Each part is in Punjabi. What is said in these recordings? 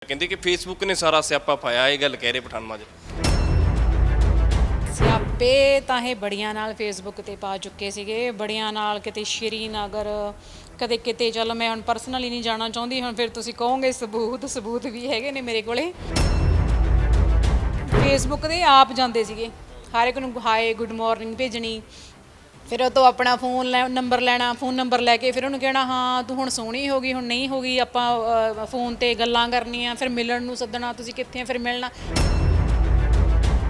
ਕਹਿੰਦੇ ਕਿ ਫੇਸਬੁੱਕ ਨੇ ਸਾਰਾ ਸਿਆਪਾ ਪਾਇਆ, ਇਹ ਗੱਲ ਕਹਿ ਰਹੇ ਪਠਾਨ ਮਾਜਰਾ। ਸਿਆਪੇ ਤਾਂ ਇਹ ਬੜੀਆਂ ਨਾਲ ਫੇਸਬੁੱਕ ਤੇ ਪਾ ਚੁੱਕੇ ਸੀਗੇ, ਬੜੀਆਂ ਨਾਲ ਕਿਤੇ ਸ਼੍ਰੀਨਗਰ, ਕਦੇ ਕਿਤੇ। ਚਲੋ ਮੈਂ ਹੁਣ ਪਰਸਨਲੀ ਨਹੀਂ ਜਾਣਾ ਚਾਹੁੰਦੀ, ਹੁਣ ਫਿਰ ਤੁਸੀਂ ਕਹੋਗੇ ਸਬੂਤ ਵੀ ਹੈਗੇ ਨੇ ਮੇਰੇ ਕੋਲੇ। ਫੇਸਬੁੱਕ ਤੇ ਆਪ ਜਾਂਦੇ ਸੀਗੇ, ਹਰ ਇੱਕ ਨੂੰ ਹਾਏ ਗੁੱਡ ਮਾਰਨਿੰਗ ਭੇਜਣੀ, ਫਿਰ ਉਹ ਤੋਂ ਆਪਣਾ ਨੰਬਰ ਲੈਣਾ, ਫੋਨ ਨੰਬਰ ਲੈ ਕੇ ਫਿਰ ਉਹਨੂੰ ਕਹਿਣਾ ਹਾਂ ਤੂੰ ਹੁਣ ਸੋਹਣੀ ਹੋ ਗਈ, ਹੁਣ ਨਹੀਂ ਹੋ ਗਈ, ਆਪਾਂ ਫੋਨ ਤੇ ਗੱਲਾਂ ਕਰਨੀਆਂ, ਫਿਰ ਮਿਲਣ ਨੂੰ ਸੱਦਣਾ, ਤੁਸੀਂ ਕਿੱਥੇ ਆ, ਫਿਰ ਮਿਲਣਾ।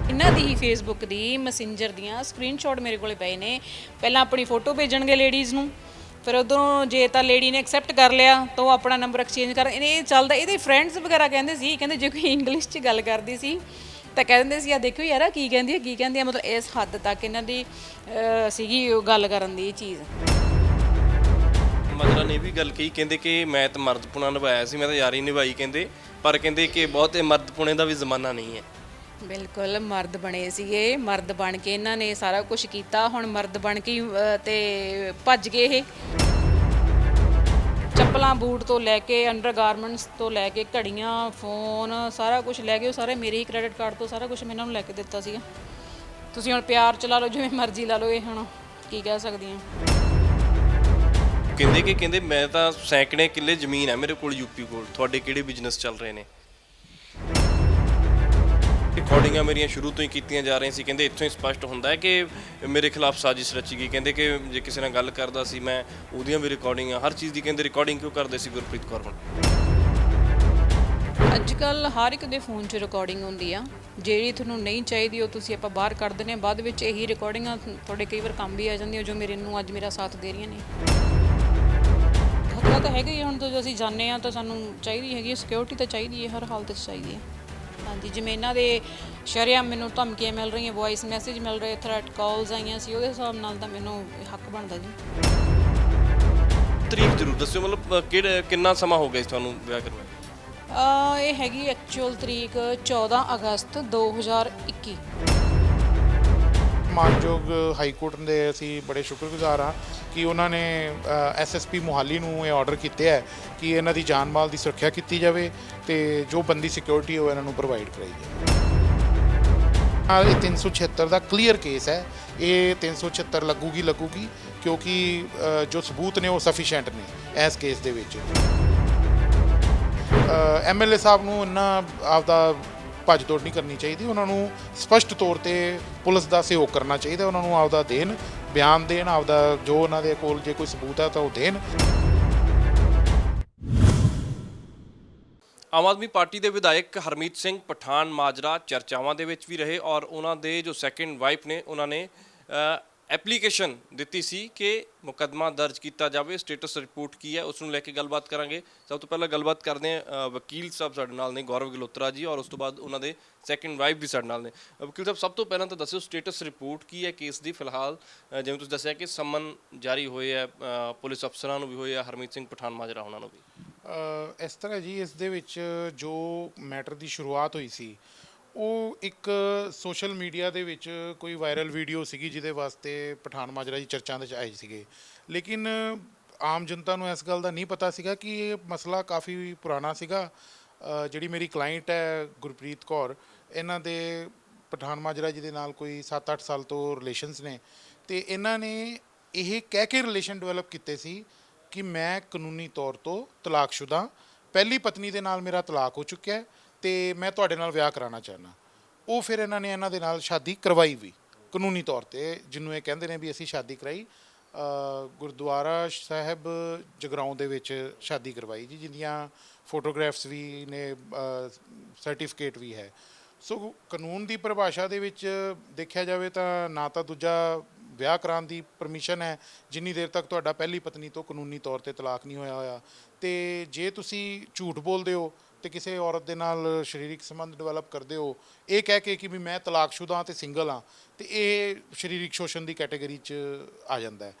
ਇਹਨਾਂ ਦੀ ਹੀ ਫੇਸਬੁੱਕ ਦੀ ਮੈਸੇਂਜਰ ਦੀਆਂ ਸਕਰੀਨਸ਼ਾਟ ਮੇਰੇ ਕੋਲੇ ਪਏ ਨੇ। ਪਹਿਲਾਂ ਆਪਣੀ ਫੋਟੋ ਭੇਜਣਗੇ ਲੇਡੀਜ਼ ਨੂੰ, ਫਿਰ ਉਧਰੋਂ ਜੇ ਤਾਂ ਲੇਡੀ ਨੇ ਐਕਸੈਪਟ ਕਰ ਲਿਆ ਤਾਂ ਉਹ ਆਪਣਾ ਨੰਬਰ ਐਕਸਚੇਂਜ ਕਰ। ਇਹ ਚੱਲਦਾ। ਇਹਦੇ ਫਰੈਂਡਸ ਵਗੈਰਾ ਕਹਿੰਦੇ ਸੀ, ਕਹਿੰਦੇ ਜੇ ਕੋਈ ਇੰਗਲਿਸ਼ 'ਚ ਗੱਲ ਕਰਦੀ ਸੀ ਤਾਂ ਕਹਿ ਦਿੰਦੇ ਸੀ ਆ ਦੇਖੋ ਯਾਰ ਕੀ ਕਹਿੰਦੀ ਹੈ। ਮਤਲਬ ਇਸ ਹੱਦ ਤੱਕ ਇਹਨਾਂ ਦੀ ਸੀਗੀ ਉਹ ਗੱਲ ਕਰਨ ਦੀ ਚੀਜ਼। ਮਾਜਰਾ ਨੇ ਵੀ ਗੱਲ ਕਹੀ, ਕਹਿੰਦੇ ਕਿ ਮੈਂ ਤਾਂ ਮਰਦਪੁਣਾ ਨਿਭਾਇਆ ਸੀ, ਮੈਂ ਤਾਂ ਯਾਰੀ ਨਿਭਾਈ ਕਹਿੰਦੇ, ਪਰ ਕਹਿੰਦੇ ਕਿ ਬਹੁਤੇ ਮਰਦਪੁਣੇ ਦਾ ਵੀ ਜ਼ਮਾਨਾ ਨਹੀਂ ਹੈ। ਬਿਲਕੁਲ ਮਰਦ ਬਣੇ ਸੀਗੇ, ਮਰਦ ਬਣ ਕੇ ਇਹਨਾਂ ਨੇ ਸਾਰਾ ਕੁਝ ਕੀਤਾ। ਹੁਣ ਮਰਦ ਬਣ ਕੇ ਤੇ ਭੱਜ ਗਏ ਇਹ। ਚੱਪਲਾਂ ਬੂਟ ਤੋਂ ਲੈ ਕੇ ਅੰਡਰਗਾਰਮੈਂਟਸ ਤੋਂ ਲੈ ਕੇ ਘੜੀਆਂ, ਫੋਨ, ਸਾਰਾ ਕੁਝ ਲੈ ਗਏ। ਉਹ ਸਾਰੇ ਮੇਰੇ ਹੀ ਕ੍ਰੈਡਿਟ ਕਾਰਡ ਤੋਂ ਸਾਰਾ ਕੁਝ ਮੈਂ ਇਹਨਾਂ ਨੂੰ ਲੈ ਕੇ ਦਿੱਤਾ ਸੀਗਾ। ਤੁਸੀਂ ਹੁਣ ਪਿਆਰ ਚਲਾ ਲਓ, ਜਿਵੇਂ ਮਰਜ਼ੀ ਲਾ ਲਓ, ਇਹ ਹੁਣ ਕੀ ਕਹਿ ਸਕਦੀ ਹਾਂ। ਕਹਿੰਦੇ ਮੈਂ ਤਾਂ ਸੈਂਕੜੇ ਕਿੱਲੇ ਜ਼ਮੀਨ ਹੈ ਮੇਰੇ ਕੋਲ ਯੂਪੀ ਕੋਲ, ਤੁਹਾਡੇ ਕਿਹੜੇ ਬਿਜ਼ਨਸ ਚੱਲ ਰਹੇ ਨੇ। ਰਿਕਾਰਡਿੰਗਾਂ ਮੇਰੀਆਂ ਸ਼ੁਰੂ ਤੋਂ ਹੀ ਕੀਤੀਆਂ ਜਾ ਰਹੀਆਂ ਸੀ। ਕਹਿੰਦੇ ਇੱਥੋਂ ਹੀ ਸਪਸ਼ਟ ਹੁੰਦਾ ਹੈ ਕਿ ਮੇਰੇ ਖਿਲਾਫ ਸਾਜ਼ਿਸ਼ ਰਚੀ ਗਈ। ਕਹਿੰਦੇ ਕਿ ਜੇ ਕਿਸੇ ਨਾਲ ਗੱਲ ਕਰਦਾ ਸੀ ਮੈਂ, ਉਹਦੀਆਂ ਵੀ ਰਿਕਾਰਡਿੰਗਾਂ, ਹਰ ਚੀਜ਼ ਦੀ ਕਹਿੰਦੇ ਰਿਕਾਰਡਿੰਗ ਕਿਉਂ ਕਰਦੇ ਸੀ ਗੁਰਪ੍ਰੀਤ ਕੌਰ ਹੁਣ। ਅੱਜ ਕੱਲ੍ਹ ਹਰ ਇੱਕ ਦੇ ਫੋਨ 'ਚ ਰਿਕਾਰਡਿੰਗ ਹੁੰਦੀ ਆ। ਜਿਹੜੀ ਤੁਹਾਨੂੰ ਨਹੀਂ ਚਾਹੀਦੀ ਉਹ ਤੁਸੀਂ ਆਪਾਂ ਬਾਹਰ ਕੱਢ ਦਿੰਦੇ ਹਾਂ। ਬਾਅਦ ਵਿੱਚ ਇਹੀ ਰਿਕਾਰਡਿੰਗਾਂ ਤੁਹਾਡੇ ਕਈ ਵਾਰ ਕੰਮ ਵੀ ਆ ਜਾਂਦੀਆਂ, ਜੋ ਅੱਜ ਮੇਰਾ ਸਾਥ ਦੇ ਰਹੀਆਂ ਨੇ। ਖਤਰਾ ਤਾਂ ਹੈਗਾ ਹੀ। ਹੁਣ ਜਦੋਂ ਅਸੀਂ ਜਾਂਦੇ ਹਾਂ ਤਾਂ ਸਾਨੂੰ ਚਾਹੀਦੀ ਹੈਗੀ ਸਿਕਿਉਰਿਟੀ, ਤਾਂ ਚਾਹੀਦੀ ਹੈ, ਹਰ ਹਾਲਤ 'ਚ ਚਾਹੀਦੀ ਹੈ। ਹਾਂਜੀ, ਜਿਵੇਂ ਇਹਨਾਂ ਦੇ ਸ਼ਰੇਆਮ ਮੈਨੂੰ ਧਮਕੀਆਂ ਮਿਲ ਰਹੀਆਂ, ਵੌਇਸ ਮੈਸੇਜ ਮਿਲ ਰਹੇ, ਥ੍ਰੈਟ ਕਾਲਸ ਆਈਆਂ ਸੀ, ਉਹਦੇ ਹਿਸਾਬ ਨਾਲ ਤਾਂ ਮੈਨੂੰ ਹੱਕ ਬਣਦਾ ਜੀ। ਤਰੀਕ ਜ਼ਰੂਰ ਦੱਸਿਓ, ਮਤਲਬ ਕਿੰਨਾ ਸਮਾਂ ਹੋ ਗਿਆ ਸੀ ਤੁਹਾਨੂੰ ਵਿਆਹ ਕਰਵਾਇਆ। ਇਹ ਹੈਗੀ ਐਕਚੁਅਲ ਤਰੀਕ 14 ਅਗਸਤ 2021। ਮਾਨਯੋਗ ਹਾਈ ਕੋਰਟ ਦੇ ਅਸੀਂ ਬੜੇ ਸ਼ੁਕਰਗੁਜ਼ਾਰ ਹਾਂ ਕਿ ਉਹਨਾਂ ਨੇ ਐਸਐਸਪੀ ਮੋਹਾਲੀ ਨੂੰ ਇਹ ਆਰਡਰ ਕੀਤੇ ਹੈ ਕਿ ਇਹਨਾਂ ਦੀ ਜਾਨ ਮਾਲ ਦੀ ਸੁਰੱਖਿਆ ਕੀਤੀ ਜਾਵੇ ਤੇ ਜੋ ਬੰਦੀ ਸਿਕਿਉਰਿਟੀ ਉਹ ਇਹਨਾਂ ਨੂੰ ਪ੍ਰੋਵਾਈਡ ਕਰਾਈ ਜਾਵੇ। ਇਹ 376 ਦਾ ਕਲੀਅਰ ਕੇਸ ਹੈ। ਇਹ 376 ਲੱਗੂਗੀ ਕਿਉਂਕਿ ਜੋ ਸਬੂਤ ਨੇ ਉਹ ਸਫੀਸ਼ੀਐਂਟ ਨੇ ਇਸ ਕੇਸ ਦੇ ਵਿੱਚ। ਐਮਐਲਏ ਸਾਹਿਬ ਨੂੰ ਇੰਨਾ ਆਪਦਾ ਭੱਜ ਦੌੜ ਨਹੀਂ ਕਰਨੀ ਚਾਹੀਦੀ। ਉਹਨਾਂ ਨੂੰ ਸਪਸ਼ਟ ਤੌਰ ਤੇ ਪੁਲਿਸ ਦਾ ਸਹਿਯੋਗ ਕਰਨਾ ਚਾਹੀਦਾ। ਉਹਨਾਂ ਨੂੰ ਆਪਦਾ ਬਿਆਨ ਦੇਣ, ਆਪਦਾ ਜੋ ਉਹਨਾਂ ਦੇ ਕੋਲ ਜੇ ਕੋਈ ਸਬੂਤ ਹੈ ਤਾਂ ਉਹ ਦੇਣ। ਆਮ ਆਦਮੀ ਪਾਰਟੀ ਦੇ ਵਿਧਾਇਕ ਹਰਮੀਤ ਸਿੰਘ ਪਠਾਨ ਮਾਜਰਾ ਚਰਚਾਵਾਂ ਦੇ ਵਿੱਚ ਵੀ ਰਹੇ ਔਰ ਉਹਨਾਂ ਦੇ ਜੋ ਸੈਕੰਡ ਵਾਈਫ ਨੇ ਉਹਨਾਂ ਨੇ ਐਪਲੀਕੇਸ਼ਨ ਦਿੱਤੀ ਸੀ ਕਿ ਮੁਕੱਦਮਾ ਦਰਜ ਕੀਤਾ ਜਾਵੇ। ਸਟੇਟਸ ਰਿਪੋਰਟ ਕੀ ਹੈ ਉਸ ਨੂੰ ਲੈ ਕੇ ਗੱਲਬਾਤ ਕਰਾਂਗੇ। ਸਭ ਤੋਂ ਪਹਿਲਾਂ ਗੱਲਬਾਤ ਕਰਦੇ ਹਾਂ, ਵਕੀਲ ਸਾਹਿਬ ਸਾਡੇ ਨਾਲ ਨੇ, ਗੌਰਵ ਗਲੋਤਰਾ ਜੀ, ਔਰ ਉਸ ਤੋਂ ਬਾਅਦ ਉਹਨਾਂ ਦੇ ਸੈਕੰਡ ਵਾਈਫ ਵੀ ਸਾਡੇ ਨਾਲ ਨੇ। ਵਕੀਲ ਸਾਹਿਬ, ਸਭ ਤੋਂ ਪਹਿਲਾਂ ਤਾਂ ਦੱਸਿਓ ਸਟੇਟਸ ਰਿਪੋਰਟ ਕੀ ਹੈ ਕੇਸ ਦੀ ਫਿਲਹਾਲ। ਜਿਵੇਂ ਤੁਸੀਂ ਦੱਸਿਆ ਕਿ ਸਮਨ ਜਾਰੀ ਹੋਏ ਹੈ ਪੁਲਿਸ ਅਫਸਰਾਂ ਨੂੰ ਵੀ ਹੋਏ ਆ, ਹਰਮੀਤ ਸਿੰਘ ਪਠਾਨ ਮਾਜਰਾ ਉਹਨਾਂ ਨੂੰ ਵੀ। ਇਸ ਤਰ੍ਹਾਂ ਜੀ, ਇਸ ਦੇ ਵਿੱਚ ਜੋ ਮੈਟਰ ਦੀ ਸ਼ੁਰੂਆਤ ਹੋਈ ਸੀ ਉਹ ਇੱਕ ਸੋਸ਼ਲ ਮੀਡੀਆ ਦੇ ਵਿੱਚ ਕੋਈ ਵਾਇਰਲ ਵੀਡੀਓ ਸੀਗੀ ਜਿਹਦੇ ਵਾਸਤੇ ਪਠਾਨ ਮਾਜਰਾ ਜੀ ਚਰਚਾ ਦੇ ਵਿੱਚ ਆਏ ਸੀਗੇ। ਲੇਕਿਨ ਆਮ ਜਨਤਾ ਨੂੰ ਇਸ ਗੱਲ ਦਾ ਨਹੀਂ ਪਤਾ ਸੀਗਾ ਕਿ ਇਹ ਮਸਲਾ ਕਾਫੀ ਪੁਰਾਣਾ ਸੀਗਾ। ਜਿਹੜੀ ਮੇਰੀ ਕਲਾਇੰਟ ਹੈ ਗੁਰਪ੍ਰੀਤ ਕੌਰ, ਇਹਨਾਂ ਦੇ ਪਠਾਨ ਮਾਜਰਾ ਜੀ ਦੇ ਨਾਲ ਕੋਈ 7-8 ਸਾਲ ਤੋਂ ਰਿਲੇਸ਼ਨਸ ਨੇ ਅਤੇ ਇਹਨਾਂ ਨੇ ਇਹ ਕਹਿ ਕੇ ਰਿਲੇਸ਼ਨ ਡਿਵੈਲਪ ਕੀਤੇ ਸੀ ਕਿ ਮੈਂ ਕਾਨੂੰਨੀ ਤੌਰ ਤੋਂ ਤਲਾਕਸ਼ੁਦਾ, ਪਹਿਲੀ ਪਤਨੀ ਦੇ ਨਾਲ ਮੇਰਾ ਤਲਾਕ ਹੋ ਚੁੱਕਿਆ ਅਤੇ ਮੈਂ ਤੁਹਾਡੇ ਨਾਲ ਵਿਆਹ ਕਰਾਉਣਾ ਚਾਹੁੰਦਾ। ਉਹ ਫਿਰ ਇਹਨਾਂ ਨੇ ਇਹਨਾਂ ਦੇ ਨਾਲ ਸ਼ਾਦੀ ਕਰਵਾਈ ਵੀ ਕਾਨੂੰਨੀ ਤੌਰ 'ਤੇ, ਜਿਹਨੂੰ ਇਹ ਕਹਿੰਦੇ ਨੇ ਵੀ ਅਸੀਂ ਸ਼ਾਦੀ ਕਰਾਈ। ਗੁਰਦੁਆਰਾ ਸਾਹਿਬ ਜਗਰਾਉਂ ਦੇ ਵਿੱਚ ਸ਼ਾਦੀ ਕਰਵਾਈ ਜੀ, ਜਿਹਦੀਆਂ ਫੋਟੋਗ੍ਰਾਫਸ ਵੀ ਨੇ, ਸਰਟੀਫਿਕੇਟ ਵੀ ਹੈ। ਸੋ ਕਾਨੂੰਨ ਦੀ ਪਰਿਭਾਸ਼ਾ ਦੇ ਵਿੱਚ ਦੇਖਿਆ ਜਾਵੇ ਤਾਂ ਨਾ ਤਾਂ ਦੂਜਾ ਵਿਆਹ ਕਰਾਉਣ ਦੀ ਪਰਮਿਸ਼ਨ ਹੈ ਜਿੰਨੀ ਦੇਰ ਤੱਕ ਤੁਹਾਡਾ ਪਹਿਲੀ ਪਤਨੀ ਤੋਂ ਕਾਨੂੰਨੀ ਤੌਰ 'ਤੇ ਤਲਾਕ ਨਹੀਂ ਹੋਇਆ। ਅਤੇ ਜੇ ਤੁਸੀਂ ਝੂਠ ਬੋਲਦੇ ਹੋ ਅਤੇ ਕਿਸੇ ਔਰਤ ਦੇ ਨਾਲ ਸਰੀਰਕ ਸੰਬੰਧ ਡਿਵੈਲਪ ਕਰਦੇ ਹੋ ਇਹ ਕਹਿ ਕੇ ਕਿ ਵੀ ਮੈਂ ਤਲਾਕਸ਼ੁਦਾ ਅਤੇ ਸਿੰਗਲ ਹਾਂ, ਅਤੇ ਇਹ ਸਰੀਰਕ ਸ਼ੋਸ਼ਣ ਦੀ ਕੈਟੇਗਰੀ 'ਚ ਆ ਜਾਂਦਾ ਹੈ।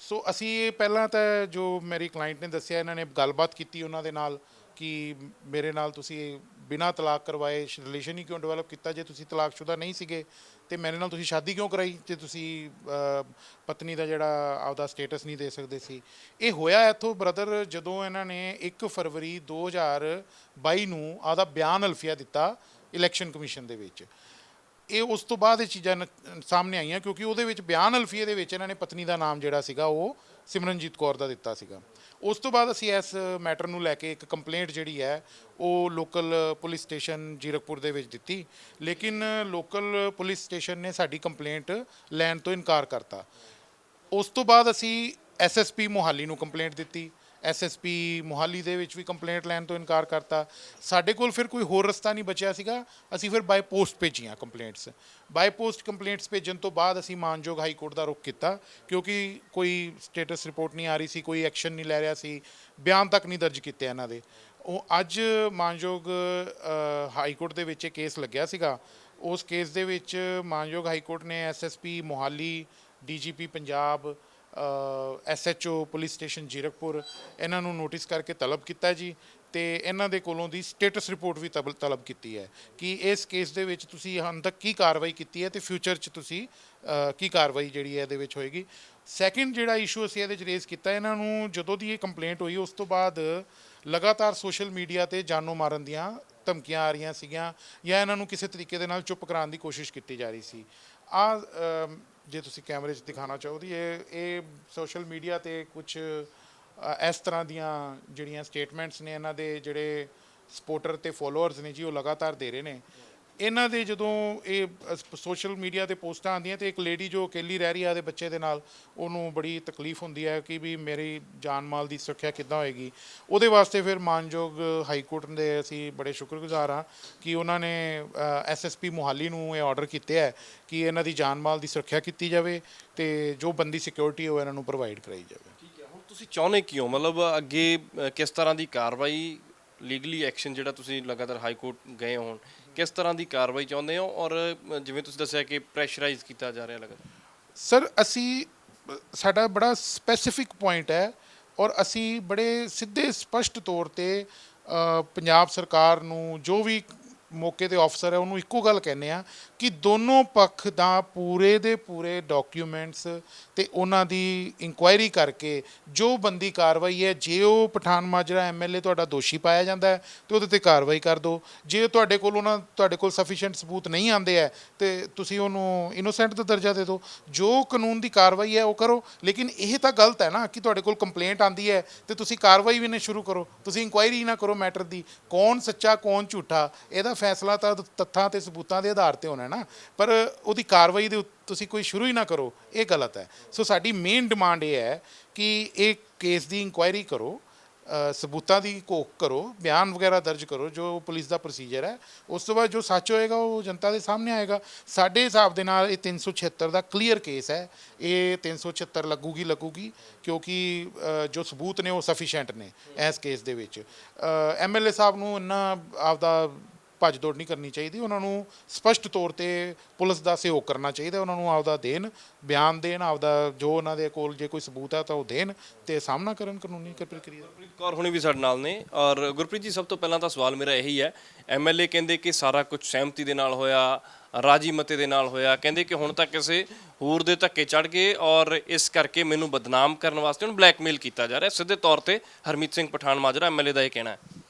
ਸੋ ਅਸੀਂ ਇਹ ਪਹਿਲਾਂ ਤਾਂ ਜੋ ਮੇਰੀ ਕਲਾਇੰਟ ਨੇ ਦੱਸਿਆ, ਇਹਨਾਂ ਨੇ ਗੱਲਬਾਤ ਕੀਤੀ ਉਹਨਾਂ ਦੇ ਨਾਲ ਕਿ ਮੇਰੇ ਨਾਲ ਤੁਸੀਂ ਬਿਨਾਂ ਤਲਾਕ ਕਰਵਾਏ ਰਿਲੇਸ਼ਨ ਹੀ ਕਿਉਂ ਡਿਵੈਲਪ ਕੀਤਾ? ਜੇ ਤੁਸੀਂ ਤਲਾਕਸ਼ੁਦਾ ਨਹੀਂ ਸੀਗੇ ਤੇ ਮੇਰੇ ਨਾਲ ਤੁਸੀਂ ਸ਼ਾਦੀ ਕਿਉਂ ਕਰਾਈ ਜੇ ਤੁਸੀਂ ਪਤਨੀ ਦਾ ਜਿਹੜਾ ਆਪਦਾ ਸਟੇਟਸ ਨਹੀਂ ਦੇ ਸਕਦੇ ਸੀ? ਇਹ ਹੋਇਆ ਇੱਥੋਂ ਬ੍ਰਦਰ ਜਦੋਂ ਇਹਨਾਂ ਨੇ 1 ਫਰਵਰੀ 2022 ਨੂੰ ਆਪਦਾ ਬਿਆਨ ਅਲਫੀਆ ਦਿੱਤਾ ਇਲੈਕਸ਼ਨ ਕਮਿਸ਼ਨ ਦੇ ਵਿੱਚ। ਇਹ ਉਸ ਤੋਂ ਬਾਅਦ ਇਹ ਚੀਜ਼ਾਂ ਸਾਹਮਣੇ ਆਈਆਂ ਕਿਉਂਕਿ ਉਹਦੇ ਵਿੱਚ ਬਿਆਨ ਅਲਫੀਏ ਦੇ ਵਿੱਚ ਇਹਨਾਂ ਨੇ ਪਤਨੀ ਦਾ ਨਾਮ ਜਿਹੜਾ ਸੀਗਾ ਉਹ ਸਿਮਰਨਜੀਤ ਕੌਰ ਦਾ ਦਿੱਤਾ ਸੀਗਾ। ਉਸ ਤੋਂ ਬਾਅਦ ਅਸੀਂ ਇਸ ਮੈਟਰ ਨੂੰ ਲੈ ਕੇ ਇੱਕ ਕੰਪਲੇਂਟ ਜਿਹੜੀ ਹੈ ਉਹ ਲੋਕਲ ਪੁਲਿਸ ਸਟੇਸ਼ਨ ਜੀਰਕਪੁਰ ਦੇ ਵਿੱਚ ਦਿੱਤੀ, ਲੇਕਿਨ ਲੋਕਲ ਪੁਲਿਸ ਸਟੇਸ਼ਨ ਨੇ ਸਾਡੀ ਕੰਪਲੇਂਟ ਲੈਣ ਤੋਂ ਇਨਕਾਰ ਕਰਤਾ। ਉਸ ਤੋਂ ਬਾਅਦ ਅਸੀਂ ਐਸਐਸਪੀ ਮੋਹਾਲੀ ਨੂੰ ਕੰਪਲੇਂਟ ਦਿੱਤੀ, ਐਸਐਸਪੀ ਮੋਹਾਲੀ ਦੇ ਵਿੱਚ ਵੀ ਕੰਪਲੇਂਟ ਲੈਣ ਤੋਂ ਇਨਕਾਰ ਕਰਤਾ। ਸਾਡੇ ਕੋਲ ਫਿਰ ਕੋਈ ਹੋਰ ਰਸਤਾ ਨਹੀਂ ਬਚਿਆ ਸੀਗਾ, ਅਸੀਂ ਫਿਰ ਬਾਏ ਪੋਸਟ ਭੇਜੀਆਂ ਕੰਪਲੇਂਟਸ। ਬਾਏ ਪੋਸਟ ਕੰਪਲੇਂਟਸ ਭੇਜਣ ਤੋਂ ਬਾਅਦ ਅਸੀਂ ਮਾਨਯੋਗ ਹਾਈ ਕੋਰਟ ਦਾ ਰੁਖ ਕੀਤਾ ਕਿਉਂਕਿ ਕੋਈ ਸਟੇਟਸ ਰਿਪੋਰਟ ਨਹੀਂ ਆ ਰਹੀ ਸੀ, ਕੋਈ ਐਕਸ਼ਨ ਨਹੀਂ ਲੈ ਰਿਹਾ ਸੀ, ਬਿਆਨ ਤੱਕ ਨਹੀਂ ਦਰਜ ਕੀਤੇ ਇਹਨਾਂ ਦੇ। ਉਹ ਅੱਜ ਮਾਨਯੋਗ ਹਾਈ ਕੋਰਟ ਦੇ ਵਿੱਚ ਇਹ ਕੇਸ ਲੱਗਿਆ ਸੀਗਾ। ਉਸ ਕੇਸ ਦੇ ਵਿੱਚ ਮਾਨਯੋਗ ਹਾਈ ਕੋਰਟ ਨੇ SSP Mohali, DGP Punjab, SHO police station Zirakpur ਇਹਨਾਂ ਨੂੰ ਨੋਟਿਸ ਕਰਕੇ ਤਲਬ ਕੀਤਾ ਜੀ, ਤੇ ਇਹਨਾਂ ਦੇ ਕੋਲੋਂ ਦੀ ਸਟੇਟਸ ਰਿਪੋਰਟ ਵੀ ਤਲਬ ਕੀਤੀ ਹੈ ਕਿ ਇਸ ਕੇਸ ਦੇ ਵਿੱਚ ਤੁਸੀਂ ਹੁਣ ਤੱਕ ਕੀ ਕਾਰਵਾਈ ਕੀਤੀ ਹੈ ਤੇ ਫਿਊਚਰ 'ਚ ਤੁਸੀਂ ਕੀ ਕਾਰਵਾਈ ਜਿਹੜੀ ਹੈ ਇਹਦੇ ਵਿੱਚ ਹੋਏਗੀ। ਸੈਕਿੰਡ ਜਿਹੜਾ ਇਸ਼ੂ ਅਸੀਂ ਇਹਦੇ 'ਚ ਰੇਜ਼ ਕੀਤਾ, ਇਹਨਾਂ ਨੂੰ ਜਦੋਂ ਦੀ ਇਹ ਕੰਪਲੇਂਟ ਹੋਈ ਉਸ ਤੋਂ ਬਾਅਦ ਲਗਾਤਾਰ ਸੋਸ਼ਲ ਮੀਡੀਆ ਤੇ ਜਾਨੋਂ ਮਾਰਨ ਦੀਆਂ ਧਮਕੀਆਂ ਆ ਰਹੀਆਂ ਸੀਗੀਆਂ ਜਾਂ ਇਹਨਾਂ ਨੂੰ ਕਿਸੇ ਤਰੀਕੇ ਦੇ ਨਾਲ ਚੁੱਪ ਕਰਾਉਣ ਦੀ ਕੋਸ਼ਿਸ਼ ਕੀਤੀ ਜਾ ਰਹੀ ਸੀ। ਜੇ ਤੁਸੀਂ ਕੈਮਰੇ 'ਚ ਦਿਖਾਉਣਾ ਚਾਹੋ ਤਾਂ ਇਹ ਸੋਸ਼ਲ ਮੀਡੀਆ ਤੇ ਕੁਝ ਇਸ ਤਰ੍ਹਾਂ ਦੀਆਂ ਜਿਹੜੀਆਂ ਸਟੇਟਮੈਂਟਸ ਨੇ ਇਹਨਾਂ ਦੇ ਜਿਹੜੇ ਸਪੋਰਟਰ ਤੇ ਫੋਲੋਅਰਸ ਨੇ ਜੀ ਉਹ ਲਗਾਤਾਰ ਦੇ ਰਹੇ ਨੇ। ਇਹਨਾਂ ਦੇ ਜਦੋਂ ਇਹ ਸੋਸ਼ਲ ਮੀਡੀਆ ਤੇ ਪੋਸਟਾਂ ਆਉਂਦੀਆਂ ਤੇ ਇੱਕ ਲੇਡੀ ਜੋ ਅਕੇਲੀ ਰਹਿ ਰਹੀ ਆ ਉਹਦੇ ਬੱਚੇ ਦੇ ਨਾਲ, ਉਹਨੂੰ ਬੜੀ ਤਕਲੀਫ ਹੁੰਦੀ ਹੈ ਕਿ ਵੀ ਮੇਰੀ ਜਾਨ ਮਾਲ ਦੀ ਸੁਰੱਖਿਆ ਕਿੱਦਾਂ ਹੋਏਗੀ। ਉਹਦੇ ਵਾਸਤੇ ਫਿਰ ਮਾਨਯੋਗ ਹਾਈ ਕੋਰਟ ਦੇ ਅਸੀਂ ਬੜੇ ਸ਼ੁਕਰਗੁਜ਼ਾਰ ਹਾਂ ਕਿ ਉਹਨਾਂ ਨੇ ਐਸਐਸਪੀ ਮੋਹਾਲੀ ਨੂੰ ਇਹ ਆਰਡਰ ਕੀਤੇ ਹੈ ਕਿ ਇਹਨਾਂ ਦੀ ਜਾਨ ਮਾਲ ਦੀ ਸੁਰੱਖਿਆ ਕੀਤੀ ਜਾਵੇ ਤੇ ਜੋ ਬੰਦੀ ਸਿਕਿਉਰਿਟੀ ਉਹ ਇਹਨਾਂ ਨੂੰ ਪ੍ਰੋਵਾਈਡ ਕਰਾਈ ਜਾਵੇ। ਠੀਕ ਹੈ, ਹੁਣ ਤੁਸੀਂ ਚਾਹੁੰਦੇ ਕੀ ਹੋ? ਮਤਲਬ ਅੱਗੇ ਕਿਸ ਤਰ੍ਹਾਂ ਦੀ ਕਾਰਵਾਈ, ਲੀਗਲੀ ਐਕਸ਼ਨ ਜਿਹੜਾ ਤੁਸੀਂ ਲਗਾਤਾਰ ਹਾਈ ਕੋਰਟ ਗਏ ਹੋ, ਕਿਸ ਤਰ੍ਹਾਂ ਦੀ ਕਾਰਵਾਈ ਚਾਹੁੰਦੇ ਹੋ? ਔਰ ਜਿਵੇਂ ਤੁਸੀਂ ਦੱਸਿਆ ਕਿ ਪ੍ਰੈਸ਼ਰਾਈਜ਼ ਕੀਤਾ ਜਾ ਰਿਹਾ ਲਗਾਤਾਰ। ਸਰ ਸਾਡਾ ਬੜਾ ਸਪੈਸੀਫਿਕ ਪੁਆਇੰਟ ਹੈ ਔਰ ਅਸੀਂ ਬੜੇ ਸਿੱਧੇ ਸਪਸ਼ਟ ਤੌਰ ਤੇ ਪੰਜਾਬ ਸਰਕਾਰ ਨੂੰ, ਜੋ ਵੀ ਮੌਕੇ ਤੇ ਅਫਸਰ ਹੈ ਉਹਨੂੰ ਇੱਕੋ ਗੱਲ ਕਹਿੰਦੇ ਆ ਕਿ ਦੋਨੋਂ ਪੱਖ ਦਾ ਪੂਰੇ ਦੇ ਪੂਰੇ ਡਾਕੂਮੈਂਟਸ ਤੇ ਉਹਨਾਂ ਦੀ ਇਨਕੁਆਇਰੀ ਕਰਕੇ ਜੋ ਬੰਦੀ ਕਾਰਵਾਈ ਹੈ, ਜੇ ਉਹ ਪਠਾਨ ਮਾਜਰਾ ਐਮਐਲਏ ਤੁਹਾਡਾ ਦੋਸ਼ੀ ਪਾਇਆ ਜਾਂਦਾ ਹੈ ਤੇ ਉਹਦੇ ਤੇ ਕਾਰਵਾਈ ਕਰ ਦਿਓ। ਜੇ ਤੁਹਾਡੇ ਕੋਲ ਸਫੀਸ਼ੀਐਂਟ ਸਬੂਤ ਨਹੀਂ ਆਉਂਦੇ ਹੈ ਤੇ ਤੁਸੀਂ ਉਹਨੂੰ ਇਨੋਸੈਂਟ ਦਾ ਦਰਜਾ ਦੇ ਦਿਓ। ਜੋ ਕਾਨੂੰਨ ਦੀ ਕਾਰਵਾਈ ਹੈ ਉਹ ਕਰੋ, ਲੇਕਿਨ ਇਹ ਤਾਂ ਗਲਤ ਹੈ ਨਾ ਕਿ ਤੁਹਾਡੇ ਕੋਲ ਕੰਪਲੇਂਟ ਆਉਂਦੀ ਹੈ ਤੇ ਤੁਸੀਂ ਕਾਰਵਾਈ ਵੀ ਨਾ ਸ਼ੁਰੂ ਕਰੋ, ਤੁਸੀਂ ਇਨਕੁਆਇਰੀ ਨਾ ਕਰੋ ਮੈਟਰ ਦੀ। ਕੌਣ ਸੱਚਾ ਕੌਣ ਝੂਠਾ ਇਹਦਾ ਫੈਸਲਾ ਤਾਂ ਤੱਥਾਂ ਤੇ ਸਬੂਤਾਂ ਦੇ ਆਧਾਰ ਤੇ ਹੋਣਾ ਨਾ, ਪਰ ਉਹਦੀ ਕਾਰਵਾਈ ਦੇ ਤੁਸੀਂ ਕੋਈ ਸ਼ੁਰੂ ਹੀ ਨਾ ਕਰੋ, ਇਹ ਗਲਤ ਹੈ। ਸੋ ਸਾਡੀ ਮੇਨ ਡਿਮਾਂਡ ਇਹ ਹੈ ਕਿ ਇਹ ਕੇਸ ਦੀ ਇਨਕੁਆਇਰੀ ਕਰੋ, ਸਬੂਤਾਂ ਦੀ ਘੋਖ ਕਰੋ, ਬਿਆਨ ਵਗੈਰਾ ਦਰਜ ਕਰੋ ਜੋ ਪੁਲਿਸ ਦਾ ਪ੍ਰੋਸੀਜਰ ਹੈ। ਉਸ ਤੋਂ ਬਾਅਦ ਜੋ ਸੱਚ ਹੋਏਗਾ ਉਹ ਜਨਤਾ ਦੇ ਸਾਹਮਣੇ ਆਏਗਾ। ਸਾਡੇ ਹਿਸਾਬ ਦੇ ਨਾਲ ਇਹ 376 ਦਾ ਕਲੀਅਰ ਕੇਸ ਹੈ, ਇਹ 376 ਲੱਗੂਗੀ ਕਿਉਂਕਿ ਜੋ ਸਬੂਤ ਨੇ ਉਹ ਸਫੀਸ਼ੀਐਂਟ ਨੇ ਇਸ ਕੇਸ ਦੇ ਵਿੱਚ। ਐਮਐਲਏ ਸਾਹਿਬ ਨੂੰ ਇੰਨਾ ਆਪਦਾ ਭੱਜ ਦੌੜ ਨਹੀਂ ਕਰਨੀ ਚਾਹੀਦੀ, ਉਹਨਾਂ ਨੂੰ ਸਪਸ਼ਟ ਤੌਰ ਤੇ ਪੁਲਿਸ ਦਾ ਸਹਿਯੋਗ ਕਰਨਾ ਚਾਹੀਦਾ, ਉਹਨਾਂ ਨੂੰ ਆਪਦਾ ਦੇਣ, ਬਿਆਨ ਦੇਣ, ਆਪਦਾ ਜੋ ਉਹਨਾਂ ਦੇ ਕੋਲ ਜੇ ਕੋਈ ਸਬੂਤ ਹੈ ਤਾਂ ਉਹ ਦੇਣ ਤੇ ਸਾਹਮਣਾ ਕਰਨ ਕਾਨੂੰਨੀ ਪ੍ਰਕਿਰਿਆ। ਗੁਰਪ੍ਰੀਤ ਕੌਰ ਹੁਣੀ ਵੀ ਸਾਡੇ ਨਾਲ ਨੇ। ਔਰ ਗੁਰਪ੍ਰੀਤ ਜੀ, ਸਭ ਤੋਂ ਪਹਿਲਾਂ ਤਾਂ ਸਵਾਲ ਮੇਰਾ ਇਹੀ ਹੈ, ਐਮਐਲਏ ਕਹਿੰਦੇ ਕਿ ਸਾਰਾ ਕੁਝ ਸਹਿਮਤੀ ਦੇ ਨਾਲ ਹੋਇਆ, ਰਾਜੀ ਮਤੇ ਦੇ ਨਾਲ ਹੋਇਆ, ਕਹਿੰਦੇ ਕਿ ਹੁਣ ਤੱਕ ਕਿਸੇ ਹੋਰ ਦੇ ਧੱਕੇ ਚੜ੍ਹ ਗਏ ਔਰ ਇਸ ਕਰਕੇ ਮੈਨੂੰ ਬਦਨਾਮ ਕਰਨ ਵਾਸਤੇ ਉਹਨੂੰ ਬਲੈਕਮੇਲ ਕੀਤਾ ਜਾ ਰਿਹਾ। ਸਿੱਧੇ ਤੌਰ ਤੇ ਹਰਮੀਤ ਸਿੰਘ ਪਠਾਨ ਮਾਜਰਾ ਐਮਐਲਏ ਦਾ ਇਹ ਕਹਿਣਾ ਹੈ।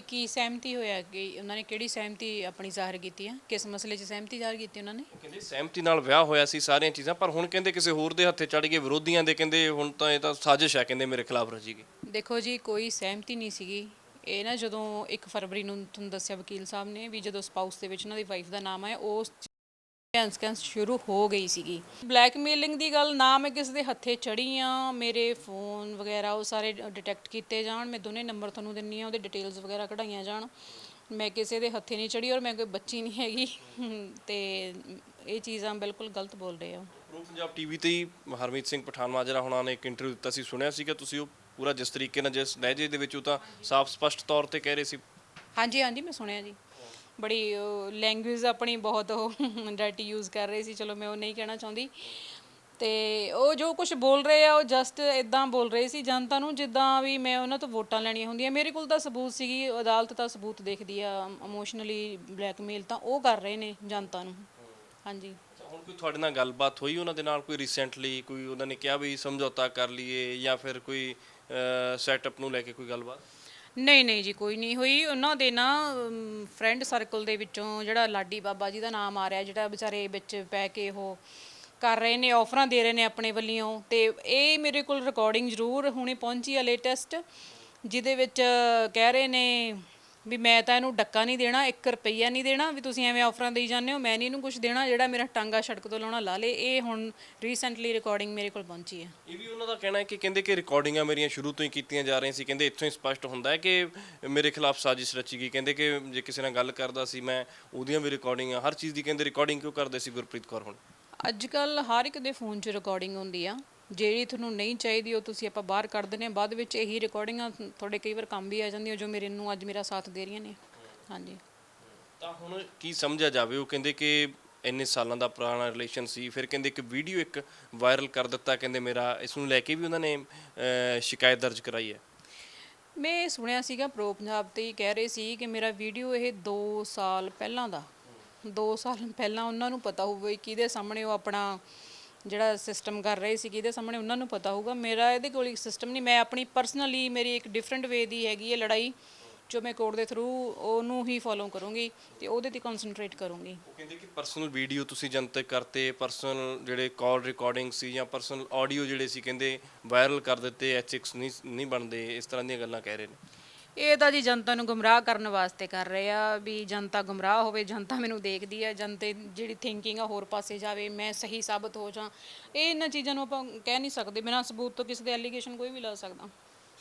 ਕੀ ਸਹਿਮਤੀ ਹੋਇਆ ਕਿ ਉਹਨਾਂ ਨੇ ਕਿਹੜੀ ਸਹਿਮਤੀ ਆਪਣੀ ਜ਼ਾਹਰ ਕੀਤੀ ਹੈ? ਕਿਸ ਮਸਲੇ 'ਚ ਸਹਿਮਤੀ ਜ਼ਾਹਰ ਕੀਤੀ ਉਹਨਾਂ ਨੇ? ਕਹਿੰਦੇ ਸਹਿਮਤੀ ਨਾਲ ਵਿਆਹ ਹੋਇਆ ਸੀ ਸਾਰੀਆਂ ਚੀਜ਼ਾਂ, ਪਰ ਹੁਣ ਕਹਿੰਦੇ ਕਿਸੇ ਹੋਰ ਦੇ ਹੱਥੇ ਚੜ੍ਹ ਗਏ, ਵਿਰੋਧੀਆਂ ਦੇ। ਕਹਿੰਦੇ ਹੁਣ ਤਾਂ ਇਹ ਤਾਂ ਸਾਜ਼ਿਸ਼ ਹੈ, ਕਹਿੰਦੇ ਮੇਰੇ ਖਿਲਾਫ ਰਚੀ ਗਈ। ਦੇਖੋ ਜੀ, ਕੋਈ ਸਹਿਮਤੀ ਨਹੀਂ ਸੀਗੀ ਇਹ ਨਾ। ਜਦੋਂ 1 ਫਰਵਰੀ ਨੂੰ ਤੁਹਾਨੂੰ ਦੱਸਿਆ ਵਕੀਲ ਸਾਹਿਬ ਨੇ ਵੀ ਜਦੋਂ ਸਪਾਊਸ ਦੇ ਵਿੱਚ ਉਹਨਾਂ ਦੀ ਵਾਈਫ ਦਾ ਨਾਮ ਆਇਆ, ਉਸ ਸਕੈਂਸ ਸ਼ੁਰੂ ਹੋ ਗਈ ਸੀਗੀ। ਬਲੈਕਮੇਲਿੰਗ ਦੀ ਗੱਲ ਨਾ, ਮੈਂ ਕਿਸੇ ਦੇ ਹੱਥੇ ਚੜੀ ਆ, ਮੇਰੇ ਫੋਨ ਵਗੈਰਾ ਉਹ ਸਾਰੇ ਡਿਟੈਕਟ ਕੀਤੇ ਜਾਣ, ਮੈਂ ਦੋਨੇ ਨੰਬਰ ਤੁਹਾਨੂੰ ਦਿੰਨੀ ਆ, ਉਹਦੇ ਡਿਟੇਲਸ ਵਗੈਰਾ ਕਢਾਈਆਂ ਜਾਣ। ਮੈਂ ਕਿਸੇ ਦੇ ਹੱਥੇ ਨਹੀਂ ਚੜੀ ਔਰ ਮੈਂ ਕੋਈ ਬੱਚੀ ਨਹੀਂ ਹੈਗੀ ਤੇ ਇਹ ਚੀਜ਼ਾਂ ਬਿਲਕੁਲ ਗਲਤ ਬੋਲ ਰਹੇ ਆ। ਪ੍ਰੋ ਪੰਜਾਬ ਟੀਵੀ ਤੇ ਹੀ ਹਰਮੀਤ ਸਿੰਘ ਪਠਾਨ ਮਾਜਰਾ ਹੁਣਾਂ ਨੇ ਇੱਕ ਇੰਟਰਵਿਊ ਦਿੱਤਾ ਸੀ, ਸੁਣਿਆ ਸੀਗਾ ਤੁਸੀਂ ਉਹ ਪੂਰਾ ਜਿਸ ਤਰੀਕੇ ਨਾਲ, ਜਿਸ ਲਹਿਜੇ ਦੇ ਵਿੱਚ ਉਹ ਤਾਂ ਸਾਫ਼ ਸਪਸ਼ਟ ਤੌਰ ਤੇ ਕਹਿ ਰਹੇ ਸੀ। ਹਾਂਜੀ ਮੈਂ ਸੁਣਿਆ ਜੀ, ਬੜੀ ਲੈਂਗੁਏਜ ਆਪਣੀ ਬਹੁਤ ਉਹ ਡਰਟੀ ਯੂਜ਼ ਕਰ ਰਹੇ ਸੀ। ਚਲੋ ਮੈਂ ਉਹ ਨਹੀਂ ਕਹਿਣਾ ਚਾਹੁੰਦੀ, ਤੇ ਉਹ ਜੋ ਕੁਝ ਬੋਲ ਰਹੇ ਆ ਉਹ ਜਸਟ ਇਦਾਂ ਬੋਲ ਰਹੇ ਸੀ ਜਨਤਾ ਨੂੰ ਜਿੱਦਾਂ ਵੀ ਮੈਂ ਉਹਨਾਂ ਤੋਂ ਵੋਟਾਂ ਲੈਣੀਆਂ ਹੁੰਦੀਆਂ। ਮੇਰੇ ਕੋਲ ਤਾਂ ਸਬੂਤ ਸੀਗੀ, ਅਦਾਲਤ ਤਾਂ ਸਬੂਤ ਦੇਖਦੀ ਆ। ਇਮੋਸ਼ਨਲੀ ਬਲੈਕਮੇਲ ਤਾਂ ਉਹ ਕਰ ਰਹੇ ਨੇ ਜਨਤਾ ਨੂੰ। ਹਾਂਜੀ। ਹੁਣ ਕੋਈ ਤੁਹਾਡੇ ਨਾਲ ਗੱਲਬਾਤ ਹੋਈ ਉਹਨਾਂ ਦੇ ਨਾਲ, ਕੋਈ ਰੀਸੈਂਟਲੀ ਕੋਈ ਉਹਨਾਂ ਨੇ ਕਿਹਾ ਵੀ ਸਮਝੌਤਾ ਕਰ ਲਈਏ ਜਾਂ ਫਿਰ ਕੋਈ ਸੈਟਅਪ ਨੂੰ ਲੈ ਕੇ ਕੋਈ ਗੱਲਬਾਤ? ਨਹੀਂ ਨਹੀਂ ਜੀ, ਕੋਈ ਨਹੀਂ ਹੋਈ। ਉਹਨਾਂ ਦੇ ਨਾ ਫਰੈਂਡ ਸਰਕਲ ਦੇ ਵਿੱਚੋਂ ਜਿਹੜਾ ਲਾਡੀ ਬਾਬਾ ਜੀ ਦਾ ਨਾਮ ਆ ਰਿਹਾ, ਜਿਹੜਾ ਵਿਚਾਰੇ ਵਿੱਚ ਪੈ ਕੇ ਉਹ ਕਰ ਰਹੇ ਨੇ, ਆਫਰਾਂ ਦੇ ਰਹੇ ਨੇ ਆਪਣੇ ਵੱਲੋਂ। ਤੇ ਇਹ ਮੇਰੇ ਕੋਲ ਰਿਕਾਰਡਿੰਗ ਜ਼ਰੂਰ ਹੁਣੇ ਪਹੁੰਚੀ ਆ ਲੇਟੈਸਟ, ਜਿਹਦੇ ਵਿੱਚ ਕਹਿ ਰਹੇ ਨੇ ਵੀ ਮੈਂ ਤਾਂ ਇਹਨੂੰ ਡੱਕਾ ਨਹੀਂ ਦੇਣਾ, 1 ਰੁਪਈਆ ਨਹੀਂ ਦੇਣਾ, ਵੀ ਤੁਸੀਂ ਐਵੇਂ ਆਫਰਾਂ ਦੇਈ ਜਾਂਦੇ ਹੋ, ਮੈਂ ਨਹੀਂ ਇਹਨੂੰ ਕੁਝ ਦੇਣਾ, ਜਿਹੜਾ ਮੇਰਾ ਟਾਂਗਾ ਸੜਕ ਤੋਂ ਲਾਉਣਾ ਲਾ ਲੇ। ਇਹ ਹੁਣ ਰੀਸੈਂਟਲੀ ਰਿਕਾਰਡਿੰਗ ਮੇਰੇ ਕੋਲ ਪਹੁੰਚੀ ਹੈ। ਇਹ ਵੀ ਉਹਨਾਂ ਦਾ ਕਹਿਣਾ ਹੈ ਕਿ ਕਹਿੰਦੇ ਕਿ ਰਿਕਾਰਡਿੰਗਾਂ ਮੇਰੀਆਂ ਸ਼ੁਰੂ ਤੋਂ ਹੀ ਕੀਤੀਆਂ ਜਾ ਰਹੀਆਂ ਸੀ। ਕਹਿੰਦੇ ਇੱਥੋਂ ਹੀ ਸਪਸ਼ਟ ਹੁੰਦਾ ਹੈ ਕਿ ਮੇਰੇ ਖਿਲਾਫ ਸਾਜ਼ਿਸ਼ ਰਚੀ ਗਈ। ਕਹਿੰਦੇ ਕਿ ਜੇ ਕਿਸੇ ਨਾਲ ਗੱਲ ਕਰਦਾ ਸੀ ਮੈਂ, ਉਹਦੀਆਂ ਵੀ ਰਿਕਾਰਡਿੰਗਾਂ, ਹਰ ਚੀਜ਼ ਦੀ ਕਹਿੰਦੇ ਰਿਕਾਰਡਿੰਗ ਕਿਉਂ ਕਰਦੇ ਸੀ ਗੁਰਪ੍ਰੀਤ ਕੌਰ ਹੁਣ? ਅੱਜ ਕੱਲ ਹਰ ਇੱਕ ਦੇ ਫੋਨ 'ਚ ਰਿਕਾਰਡਿੰਗ ਹੁੰਦੀ ਆ। ਜਿਹੜੀ ਤੁਹਾਨੂੰ ਨਹੀਂ ਚਾਹੀਦੀ ਉਹ ਤੁਸੀਂ ਆਪਾਂ ਬਾਹਰ ਕੱਢ ਦਿੰਦੇ ਹਾਂ। ਬਾਅਦ ਵਿੱਚ ਇਹੀ ਰਿਕਾਰਡਿੰਗਾਂ ਤੁਹਾਡੇ ਕਈ ਵਾਰ ਕੰਮ ਵੀ ਆ ਜਾਂਦੀਆਂ, ਜੋ ਮੇਰੇ ਨੂੰ ਅੱਜ ਮੇਰਾ ਸਾਥ ਦੇ ਰਹੀਆਂ ਨੇ। ਹਾਂਜੀ। ਤਾਂ ਹੁਣ ਕੀ ਸਮਝਿਆ ਜਾਵੇ? ਉਹ ਕਹਿੰਦੇ ਕਿ ਇੰਨੇ ਸਾਲਾਂ ਦਾ ਪੁਰਾਣਾ ਰਿਲੇਸ਼ਨ ਸੀ, ਫਿਰ ਕਹਿੰਦੇ ਇੱਕ ਵੀਡੀਓ ਇੱਕ ਵਾਇਰਲ ਕਰ ਦਿੱਤਾ, ਕਹਿੰਦੇ ਮੇਰਾ ਇਸ ਨੂੰ ਲੈ ਕੇ ਵੀ ਉਹਨਾਂ ਨੇ ਸ਼ਿਕਾਇਤ ਦਰਜ ਕਰਾਈ ਹੈ। ਮੈਂ ਸੁਣਿਆ ਸੀਗਾ ਪ੍ਰੋ ਪੰਜਾਬ ਤੇ ਹੀ ਕਹਿ ਰਹੇ ਸੀ ਕਿ ਮੇਰਾ ਵੀਡੀਓ ਇਹ 2 ਸਾਲ ਪਹਿਲਾਂ ਦਾ, 2 ਸਾਲ ਪਹਿਲਾਂ ਉਹਨਾਂ ਨੂੰ ਪਤਾ ਹੋਵੇ ਕਿਹਦੇ ਸਾਹਮਣੇ ਉਹ ਆਪਣਾ ਜਿਹੜਾ ਸਿਸਟਮ ਕਰ ਰਹੇ ਸੀ, ਕਿਹਦੇ ਸਾਹਮਣੇ ਉਹਨਾਂ ਨੂੰ ਪਤਾ ਹੋਊਗਾ। ਮੇਰਾ ਇਹਦੇ ਕੋਲ ਇੱਕ ਸਿਸਟਮ ਨਹੀਂ, ਮੈਂ ਆਪਣੀ ਪਰਸਨਲੀ ਮੇਰੀ ਇੱਕ ਡਿਫਰੈਂਟ ਵੇ ਦੀ ਹੈਗੀ ਹੈ ਲੜਾਈ, ਜੋ ਮੈਂ ਕੋਰਟ ਦੇ ਥਰੂ ਉਹਨੂੰ ਹੀ ਫੋਲੋ ਕਰੂੰਗੀ ਤੇ ਉਹਦੇ ਤੇ ਕਨਸੈਂਟਰੇਟ ਕਰੂੰਗੀ। ਉਹ ਕਹਿੰਦੇ ਕਿ ਪਰਸਨਲ ਵੀਡੀਓ ਤੁਸੀਂ ਜਨਤਕ ਕਰਤੇ, ਪਰਸਨਲ ਜਿਹੜੇ ਕਾਲ ਰਿਕਾਰਡਿੰਗ ਸੀ ਜਾਂ ਪਰਸਨਲ ਆਡੀਓ ਜਿਹੜੇ ਸੀ ਕਹਿੰਦੇ ਵਾਇਰਲ ਕਰ ਦਿੱਤੇ, ਐਥਿਕਸ ਨਹੀਂ ਬਣਦੇ, ਇਸ ਤਰ੍ਹਾਂ ਦੀਆਂ ਗੱਲਾਂ ਕਹਿ ਰਹੇ ਨੇ। ਇਹ ਤਾਂ ਜੀ ਜਨਤਾ ਨੂੰ ਗੁੰਮਰਾਹ ਕਰਨ ਵਾਸਤੇ ਕਰ ਰਹੇ ਆ, ਵੀ ਜਨਤਾ ਗੁੰਮਰਾਹ ਹੋਵੇ। ਜਨਤਾ ਮੈਨੂੰ ਦੇਖਦੀ ਹੈ, ਜਨਤੇ ਜਿਹੜੀ ਥਿੰਕਿੰਗ ਆ ਹੋਰ ਪਾਸੇ ਜਾਵੇ, ਮੈਂ ਸਹੀ ਸਾਬਤ ਹੋ ਜਾਂ। ਇਹ ਇਹਨਾਂ ਚੀਜ਼ਾਂ ਨੂੰ ਆਪਾਂ ਕਹਿ ਨਹੀਂ ਸਕਦੇ, ਬਿਨਾਂ ਸਬੂਤ ਤੋਂ ਕਿਸੇ ਦੇ ਐਲੀਗੇਸ਼ਨ ਕੋਈ ਵੀ ਲਾ ਸਕਦਾ।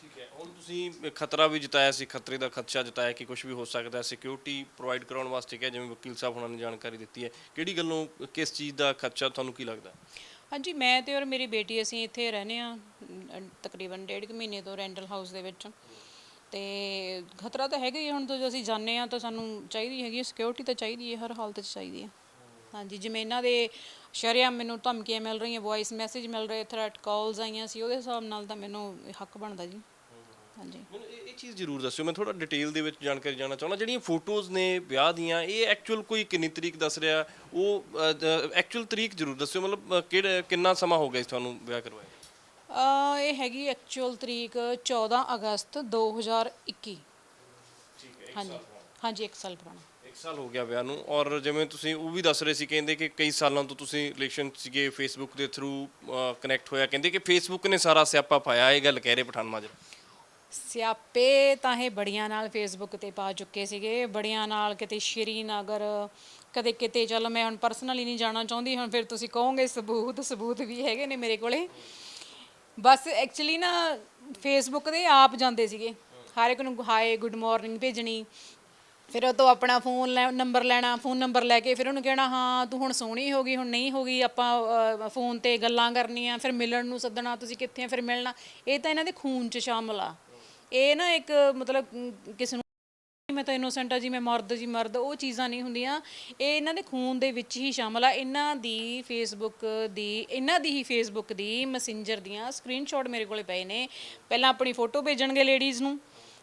ਠੀਕ ਹੈ। ਹੁਣ ਤੁਸੀਂ ਖਤਰਾ ਵੀ ਜਤਾਇਆ ਸੀ, ਖਤਰੇ ਦਾ ਖਦਸ਼ਾ ਜਤਾਇਆ ਕਿ ਕੁਝ ਵੀ ਹੋ ਸਕਦਾ, ਸਿਕਿਉਰਿਟੀ ਪ੍ਰੋਵਾਈਡ ਕਰਾਉਣ ਵਾਸਤੇ ਕਿਹਾ, ਜਿਵੇਂ ਵਕੀਲ ਸਾਹਿਬ ਹੁਣਾਂ ਨੇ ਜਾਣਕਾਰੀ ਦਿੱਤੀ ਹੈ। ਕਿਹੜੀ ਗੱਲੋਂ, ਕਿਸ ਚੀਜ਼ ਦਾ ਖਦਸ਼ਾ ਤੁਹਾਨੂੰ ਕੀ ਲੱਗਦਾ? ਹਾਂਜੀ, ਮੈਂ ਤੇ ਔਰ ਮੇਰੀ ਬੇਟੀ ਅਸੀਂ ਇੱਥੇ ਰਹਿੰਦੇ ਹਾਂ ਤਕਰੀਬਨ 1.5 ਮਹੀਨੇ ਤੋਂ ਰੈਂਟਲ ਹਾਊਸ ਦੇ ਵਿੱਚ। ਤੇ ਖਤਰਾ ਤਾਂ ਹੈਗਾ ਹੀ। ਹੁਣ ਜਦੋਂ ਅਸੀਂ ਜਾਂਦੇ ਹਾਂ ਤਾਂ ਸਾਨੂੰ ਚਾਹੀਦੀ ਹੈਗੀ ਸਿਕਿਉਰਿਟੀ, ਤਾਂ ਚਾਹੀਦੀ ਹੈ, ਹਰ ਹਾਲਤ 'ਚ ਚਾਹੀਦੀ ਹੈ। ਹਾਂਜੀ, ਜਿਵੇਂ ਇਹਨਾਂ ਦੇ ਸ਼ਰੇਆਮ ਮੈਨੂੰ ਧਮਕੀਆਂ ਮਿਲ ਰਹੀਆਂ, ਵੌਇਸ ਮੈਸੇਜ ਮਿਲ ਰਹੇ, ਥ੍ਰੈਟ ਕਾਲਸ ਆਈਆਂ ਸੀ, ਉਹਦੇ ਹਿਸਾਬ ਨਾਲ ਤਾਂ ਮੈਨੂੰ ਹੱਕ ਬਣਦਾ ਜੀ। ਹਾਂਜੀ। ਮੈਨੂੰ ਇਹ ਚੀਜ਼ ਜ਼ਰੂਰ ਦੱਸਿਓ, ਮੈਂ ਥੋੜਾ ਡਿਟੇਲ ਦੇ ਵਿੱਚ ਜਾਣਕਾਰੀ ਜਾਣਨਾ ਚਾਹੁੰਦਾ। ਜਿਹੜੀਆਂ ਫੋਟੋਜ਼ ਨੇ ਵਿਆਹ ਦੀਆਂ, ਇਹ ਐਕਚੁਅਲ ਕੋਈ ਕਿੰਨੀ ਤਰੀਕ ਦੱਸ ਰਿਹਾ, ਉਹ ਐਕਚੁਅਲ ਤਰੀਕ ਜ਼ਰੂਰ ਦੱਸਿਓ। ਮਤਲਬ ਕਿੰਨਾ ਸਮਾਂ ਹੋ ਗਿਆ ਸੀ ਤੁਹਾਨੂੰ ਵਿਆਹ ਕਰਵਾਇਆ? ਇਹ ਹੈਗੀ ਐਕਚੁਅਲ ਤਰੀਕ 14 ਅਗਸਤ 2021। ਠੀਕ ਹੈ। ਹਾਂਜੀ ਹਾਂਜੀ, 1 ਸਾਲ ਪੁਰਾਣਾ। 1 ਸਾਲ ਹੋ ਗਿਆ ਵਿਆਹ ਨੂੰ। ਔਰ ਜਿਵੇਂ ਤੁਸੀਂ ਉਹ ਵੀ ਦੱਸ ਰਹੇ ਸੀ, ਕਹਿੰਦੇ ਕਿ ਕਈ ਸਾਲਾਂ ਤੋਂ ਤੁਸੀਂ ਰਿਲੇਸ਼ਨ ਸੀਗੇ, ਫੇਸਬੁੱਕ ਦੇ ਥਰੂ ਕਨੈਕਟ ਹੋਇਆ। ਕਹਿੰਦੇ ਕਿ ਫੇਸਬੁੱਕ ਨੇ ਸਾਰਾ ਸਿਆਪਾ ਪਾਇਆ, ਇਹ ਗੱਲ ਕਹਿ ਰਹੇ ਪਠਾਨ ਮਾਜਰਾ। ਸਿਆਪੇ ਤਾਂ ਇਹ ਬੜੀਆਂ ਨਾਲ ਫੇਸਬੁੱਕ ਤੇ ਪਾ ਚੁੱਕੇ ਸੀਗੇ, ਬੜੀਆਂ ਨਾਲ, ਕਿਤੇ ਸ਼੍ਰੀਨਗਰ, ਕਦੇ ਕਿਤੇ। ਚਲੋ ਮੈਂ ਹੁਣ ਪਰਸਨਲੀ ਨਹੀਂ ਜਾਣਾ ਚਾਹੁੰਦੀ, ਹੁਣ ਫਿਰ ਤੁਸੀਂ ਕਹੋਗੇ ਸਬੂਤ ਵੀ ਹੈਗੇ ਨੇ ਮੇਰੇ ਕੋਲੇ। ਬਸ ਐਕਚੁਅਲੀ ਨਾ ਫੇਸਬੁੱਕ ਦੇ ਆਪ ਜਾਂਦੇ ਸੀਗੇ, ਹਰ ਇੱਕ ਨੂੰ ਹਾਏ ਗੁੱਡ ਮਾਰਨਿੰਗ ਭੇਜਣੀ, ਫਿਰ ਉਹ ਤੋਂ ਆਪਣਾ ਨੰਬਰ ਲੈਣਾ, ਫੋਨ ਨੰਬਰ ਲੈ ਕੇ ਫਿਰ ਉਹਨੂੰ ਕਹਿਣਾ ਹਾਂ ਤੂੰ ਹੁਣ ਸੋਹਣੀ ਹੋ ਗਈ, ਹੁਣ ਨਹੀਂ ਹੋ ਗਈ, ਆਪਾਂ ਫੋਨ ਤੇ ਗੱਲਾਂ ਕਰਨੀਆਂ, ਫਿਰ ਮਿਲਣ ਨੂੰ ਸੱਦਣਾ, ਤੁਸੀਂ ਕਿੱਥੇ ਆ, ਫਿਰ ਮਿਲਣਾ। ਇਹ ਤਾਂ ਇਹਨਾਂ ਦੇ ਖੂਨ 'ਚ ਸ਼ਾਮਲ ਆ। ਇਹ ਨਾ ਇੱਕ ਮਤਲਬ ਕਿਸੇ ਨੂੰ ਮੈਂ ਤਾਂ ਇਨੋਸੈਂਟ ਆ ਜੀ, ਮੈਂ ਮਰਦ ਜੀ ਮਰਦ, ਉਹ ਚੀਜ਼ਾਂ ਨਹੀਂ ਹੁੰਦੀਆਂ। ਇਹ ਇਹਨਾਂ ਦੇ ਖੂਨ ਦੇ ਵਿੱਚ ਹੀ ਸ਼ਾਮਲ ਆ। ਇਹਨਾਂ ਦੀ ਹੀ ਫੇਸਬੁੱਕ ਦੀ ਮੈਸੇਂਜਰ ਦੀਆਂ ਸਕਰੀਨਸ਼ਾਟ ਮੇਰੇ ਕੋਲੇ ਪਏ ਨੇ। ਪਹਿਲਾਂ ਆਪਣੀ ਫੋਟੋ ਭੇਜਣਗੇ ਲੇਡੀਜ਼ ਨੂੰ,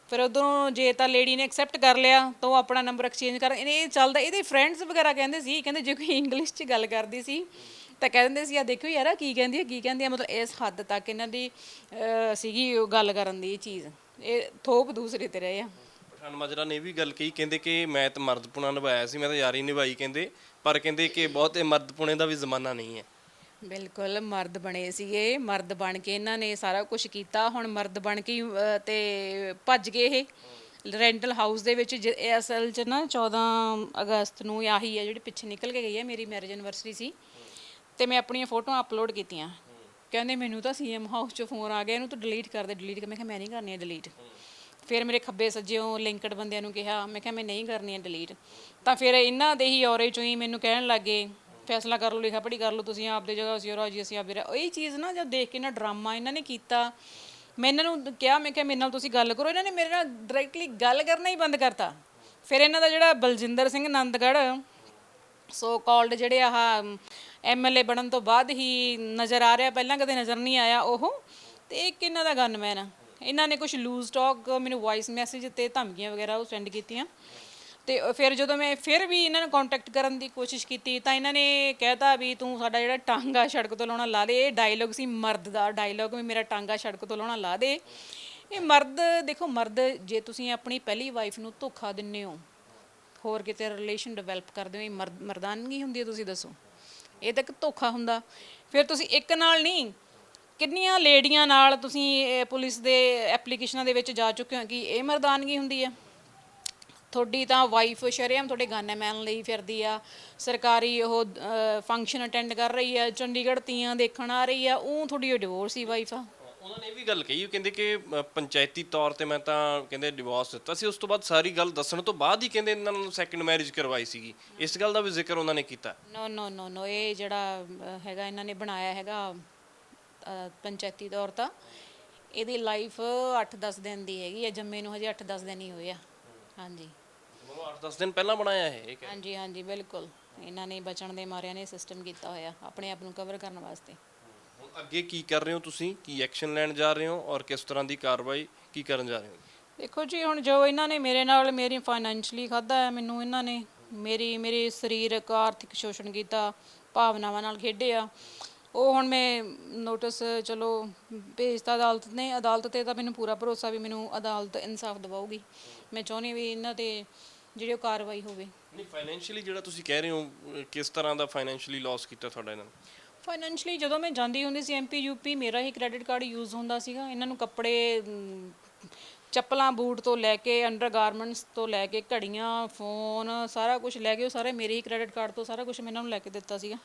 ਫਿਰ ਉਧਰੋਂ ਜੇ ਤਾਂ ਲੇਡੀ ਨੇ ਐਕਸੈਪਟ ਕਰ ਲਿਆ ਤਾਂ ਉਹ ਆਪਣਾ ਨੰਬਰ ਐਕਸਚੇਂਜ ਕਰ। ਇਹ ਚੱਲਦਾ। ਇਹਦੇ ਫਰੈਂਡਸ ਵਗੈਰਾ ਕਹਿੰਦੇ ਜੇ ਕੋਈ ਇੰਗਲਿਸ਼ 'ਚ ਗੱਲ ਕਰਦੀ ਸੀ ਤਾਂ ਕਹਿ ਦਿੰਦੇ ਸੀ ਆ ਦੇਖੋ ਯਾਰ ਆ ਕੀ ਕਹਿੰਦੀ ਹੈ। ਮਤਲਬ ਇਸ ਹੱਦ ਤੱਕ ਇਹਨਾਂ ਦੀ ਸੀਗੀ ਉਹ ਗੱਲ ਕਰਨ ਦੀ ਚੀਜ਼। ਇਹ ਥੋਪ ਦੂਸਰੇ ਤੇ ਰਹੇ ਆ। ਪਠਾਨ ਮਾਜਰਾ ਨੇ ਵੀ ਗੱਲ ਕਹੀ, ਕਹਿੰਦੇ ਕਿ ਮੈਂ ਤਾਂ ਮਰਦਪੁਣਾ ਨਿਭਾਇਆ ਸੀ, ਮੈਂ ਤਾਂ ਯਾਰੀ ਨਿਭਾਈ, ਕਹਿੰਦੇ ਪਰ ਕਹਿੰਦੇ ਕਿ ਬਹੁਤੇ ਮਰਦਪੁਣੇ ਦਾ ਵੀ ਜ਼ਮਾਨਾ ਨਹੀਂ ਹੈ। ਬਿਲਕੁਲ ਮਰਦ ਬਣੇ ਸੀਗੇ, ਮਰਦ ਬਣ ਕੇ ਇਹਨਾਂ ਨੇ ਸਾਰਾ ਕੁਝ ਕੀਤਾ। ਹੁਣ ਮਰਦ ਬਣ ਕੇ ਤੇ ਭੱਜ ਗਏ ਇਹ ਰੈਂਟਲ ਹਾਊਸ ਦੇ ਵਿੱਚ। ਅਸਲ 'ਚ ਨਾ 14 ਅਗਸਤ ਨੂੰ ਆਹੀ ਹੈ ਜਿਹੜੀ ਪਿੱਛੇ ਨਿਕਲ ਕੇ ਗਈ ਹੈ, ਮੇਰੀ ਮੈਰਿਜ ਐਨਵਰਸਰੀ ਸੀ ਤੇ ਮੈਂ ਆਪਣੀਆਂ ਫੋਟੋਆਂ ਅਪਲੋਡ ਕੀਤੀਆਂ। ਕਹਿੰਦੇ ਮੈਨੂੰ ਤਾਂ ਸੀਐਮ ਹਾਊਸ 'ਚੋਂ ਫੋਨ ਆ ਗਿਆ, ਇਹਨੂੰ ਤੂੰ ਡਿਲੀਟ ਕਰ ਦੇ। ਮੈਂ ਕਿਹਾ ਮੈਂ ਨਹੀਂ ਕਰਨੀ ਡਿਲੀਟ। ਫਿਰ ਮੇਰੇ ਖੱਬੇ ਸੱਜਿਓਂ ਲਿੰਕਡ ਬੰਦਿਆਂ ਨੂੰ ਕਿਹਾ, ਮੈਂ ਕਿਹਾ ਮੈਂ ਨਹੀਂ ਕਰਨੀ ਡਿਲੀਟ। ਤਾਂ ਫਿਰ ਇਹਨਾਂ ਦੇ ਹੀ ਔਰੇ 'ਚੋਂ ਹੀ ਮੈਨੂੰ ਕਹਿਣ ਲੱਗੇ ਫੈਸਲਾ ਕਰ ਲਓ, ਲਿਖਾ ਪੜ੍ਹੀ ਕਰ ਲਓ, ਤੁਸੀਂ ਆਪਦੀ ਜਗ੍ਹਾ ਅਸੀਂ ਰਾਜੀ, ਅਸੀਂ ਆਪਦੇ। ਇਹ ਚੀਜ਼ ਨਾ ਜਦ ਦੇਖ ਕੇ ਨਾ ਡਰਾਮਾ ਇਹਨਾਂ ਨੇ ਕੀਤਾ। ਮੈਂ ਇਹਨਾਂ ਨੂੰ ਕਿਹਾ, ਮੈਂ ਕਿਹਾ ਮੇਰੇ ਨਾਲ ਤੁਸੀਂ ਗੱਲ ਕਰੋ। ਇਹਨਾਂ ਨੇ ਮੇਰੇ ਨਾਲ ਡਾਇਰੈਕਟਲੀ ਗੱਲ ਕਰਨਾ ਹੀ ਬੰਦ ਕਰਤਾ। ਫਿਰ ਇਹਨਾਂ ਦਾ ਜਿਹੜਾ ਬਲਜਿੰਦਰ ਸਿੰਘ ਨੰਦਗੜ੍ਹ ਸੋ ਕਾਲਡ ਜਿਹੜੇ ਆਹ ਐਮਐਲਏ ਬਣਨ ਤੋਂ ਬਾਅਦ ਹੀ ਨਜ਼ਰ ਆ ਰਿਹਾ, ਪਹਿਲਾਂ ਕਦੇ ਨਜ਼ਰ ਨਹੀਂ ਆਇਆ ਉਹ। ਤੇ ਇੱਕ ਇਹਨਾਂ ਦਾ ਗਨਮੈਨ ਆ। ਇਹਨਾਂ ਨੇ ਕੁਝ ਲੂਜ਼ ਟਾਕ ਮੈਨੂੰ ਵੌਇਸ ਮੈਸੇਜ ਤੇ ਧਮਕੀਆਂ ਵਗੈਰਾ ਉਹ ਸੈਂਡ ਕੀਤੀਆਂ। ਤੇ ਫਿਰ ਜਦੋਂ ਮੈਂ ਫਿਰ ਵੀ ਇਹਨਾਂ ਨੂੰ ਕੰਟੈਕਟ ਕਰਨ ਦੀ ਕੋਸ਼ਿਸ਼ ਕੀਤੀ ਤਾਂ ਇਹਨਾਂ ਨੇ ਕਹਿਤਾ ਵੀ ਤੂੰ ਸਾਡਾ ਜਿਹੜਾ ਟਾਂਗਾ ਸੜਕ ਤੋਂ ਲਾਉਣਾ ਲਾ ਦੇ। ਇਹ ਡਾਇਲੋਗ ਸੀ ਮਰਦ ਦਾ ਡਾਇਲੋਗ, ਵੀ ਮੇਰਾ ਟਾਂਗਾ ਸੜਕ ਤੋਂ ਲਾਉਣਾ ਲਾ ਦੇ। ਇਹ ਮਰਦ ਦੇਖੋ, ਮਰਦ ਜੇ ਤੁਸੀਂ ਆਪਣੀ ਪਹਿਲੀ ਵਾਈਫ ਨੂੰ ਧੋਖਾ ਦਿੰਦੇ ਹੋ, ਹੋਰ ਕਿਤੇ ਰਿਲੇਸ਼ਨ ਡਿਵੈਲਪ ਕਰਦੇ ਹੋ, ਇਹ ਮਰਦਾਨਗੀ ਹੁੰਦੀ ਹੈ? ਤੁਸੀਂ ਦੱਸੋ, ਇਹ ਤਾਂ ਇੱਕ ਧੋਖਾ ਹੁੰਦਾ। ਫਿਰ ਤੁਸੀਂ ਇੱਕ ਨਾਲ ਨਹੀਂ, ਕਿੰਨੀਆਂ ਲੇਡੀਆਂ ਨਾਲ ਤੁਸੀਂ ਪੁਲਿਸ ਦੇ ਐਪਲੀਕੇਸ਼ਨਾਂ ਦੇ ਵਿੱਚ ਜਾ ਚੁੱਕੇ ਹੋ ਕਿ ਇਹ ਮਰਦਾਨਗੀ ਹੁੰਦੀ ਆ? ਤੁਹਾਡੀ ਤਾਂ ਵਾਈਫ ਸ਼ਰੇਆਮ ਤੁਹਾਡੇ ਗਨਮੈਨ ਲਈ ਫਿਰਦੀ ਆ, ਸਰਕਾਰੀ ਉਹ ਫੰਕਸ਼ਨ ਅਟੈਂਡ ਕਰ ਰਹੀ ਆ, ਚੰਡੀਗੜ੍ਹ ਤੀਆਂ ਦੇਖਣ ਆ ਰਹੀ ਆ, ਉਹ ਤੁਹਾਡੀ ਡਿਵੋਰਸ ਹੀ ਵਾਈਫ ਆ। ਉਹਨਾਂ ਨੇ ਇਹ ਵੀ ਗੱਲ ਕਹੀ, ਉਹ ਕਹਿੰਦੇ ਕਿ ਪੰਚਾਇਤੀ ਤੌਰ ਤੇ ਮੈਂ ਤਾਂ ਕਹਿੰਦੇ ਡਿਵੋਰਸ ਦਿੱਤਾ ਸੀ, ਉਸ ਤੋਂ ਬਾਅਦ ਸਾਰੀ ਗੱਲ ਦੱਸਣ ਤੋਂ ਬਾਅਦ ਹੀ ਕਹਿੰਦੇ ਇਹਨਾਂ ਨੂੰ ਸੈਕੰਡ ਮੈਰਿਜ ਕਰਵਾਈ ਸੀਗੀ। ਇਸ ਗੱਲ ਦਾ ਵੀ ਜ਼ਿਕਰ ਉਹਨਾਂ ਨੇ ਕੀਤਾ। ਨੋ ਨੋ ਨੋ ਨੋ, ਇਹ ਜਿਹੜਾ ਹੈਗਾ ਇਹਨਾਂ ਨੇ ਬਣਾਇਆ ਹੈਗਾ ਪੰਚਾਇਤੀ ਤੌਰ ਤਾਂ ਇਹਦੀ ਲਾਈਫ 8-10 ਦਿਨ ਦੀ ਹੈਗੀ ਹੈ, ਜੰਮੇ ਨੂੰ ਹਜੇ 8-10 ਦਿਨ ਹੀ ਹੋਏ ਆ। ਹਾਂਜੀ, 8-10 ਦਿਨ ਪਹਿਲਾਂ ਬਣਾਇਆ ਇਹ। ਹਾਂਜੀ ਹਾਂਜੀ ਬਿਲਕੁਲ, ਇਹਨਾਂ ਨੇ ਬਚਣ ਦੇ ਮਾਰਿਆਂ ਨੇ ਸਿਸਟਮ ਕੀਤਾ ਹੋਇਆ ਆਪਣੇ ਆਪ ਨੂੰ ਕਵਰ ਕਰਨ ਵਾਸਤੇ। ਹੁਣ ਅੱਗੇ ਕੀ ਕਰ ਰਹੇ ਹੋ ਤੁਸੀਂ, ਕੀ ਐਕਸ਼ਨ ਲੈਣ ਜਾ ਰਹੇ ਹੋ ਔਰ ਕਿਸ ਤਰ੍ਹਾਂ ਦੀ ਕਾਰਵਾਈ ਕੀ ਕਰਨ ਜਾ ਰਹੇ ਹੋ? ਦੇਖੋ ਜੀ, ਹੁਣ ਜੋ ਇਹਨਾਂ ਨੇ ਮੇਰੇ ਨਾਲ ਮੇਰੀ ਫਾਈਨੈਂਸ਼ਲੀ ਖਾਧਾ ਹੈ, ਮੈਨੂੰ ਇਹਨਾਂ ਨੇ ਮੇਰੇ ਸਰੀਰਕ ਆਰਥਿਕ ਸ਼ੋਸ਼ਣ ਕੀਤਾ, ਭਾਵਨਾਵਾਂ ਨਾਲ ਖੇਡਿਆ, ਉਹ ਹੁਣ ਮੈਂ ਨੋਟਿਸ ਚਲੋ ਭੇਜਤਾ ਅਦਾਲਤ ਨੇ। ਅਦਾਲਤ ਤੇ ਤਾਂ ਮੈਨੂੰ ਪੂਰਾ ਭਰੋਸਾ ਵੀ ਮੈਨੂੰ ਅਦਾਲਤ ਇਨਸਾਫ ਦਿਵਾਊਗੀ। ਮੈਂ ਚਾਹੁੰਦੀ ਵੀ ਇਹਨਾਂ ਤੇ ਜਿਹੜੀ ਉਹ ਕਾਰਵਾਈ ਹੋਵੇ। ਨਹੀਂ, ਫਾਈਨੈਂਸ਼ੀਅਲੀ ਜਿਹੜਾ ਤੁਸੀਂ ਕਹਿ ਰਹੇ ਹੋ, ਕਿਸ ਤਰ੍ਹਾਂ ਦਾ ਫਾਈਨੈਂਸ਼ੀਅਲੀ ਲਾਸ ਕੀਤਾ ਤੁਹਾਡਾ ਇਹਨਾਂ ਨੇ? ਫਾਈਨੈਂਸ਼ਲੀ ਜਦੋਂ ਮੈਂ ਜਾਂਦੀ ਹੁੰਦੀ ਸੀ ਐਮਪੀ ਯੂਪੀ, ਮੇਰਾ ਹੀ ਕ੍ਰੈਡਿਟ ਕਾਰਡ ਯੂਜ਼ ਹੁੰਦਾ ਸੀਗਾ। ਇਹਨਾਂ ਨੂੰ ਕੱਪੜੇ, ਚੱਪਲਾਂ, ਬੂਟ ਤੋਂ ਲੈ ਕੇ ਅੰਡਰਗਾਰਮੈਂਟਸ ਤੋਂ ਲੈ ਕੇ ਘੜੀਆਂ, ਫੋਨ, ਸਾਰਾ ਕੁਝ ਲੈ ਕੇ ਉਹ ਸਾਰੇ ਮੇਰੇ ਹੀ ਕ੍ਰੈਡਿਟ ਕਾਰਡ ਤੋਂ ਸਾਰਾ ਕੁਝ ਮੈਂ ਇਹਨਾਂ ਨੂੰ ਲੈ ਕੇ ਦਿੱਤਾ ਸੀਗਾ।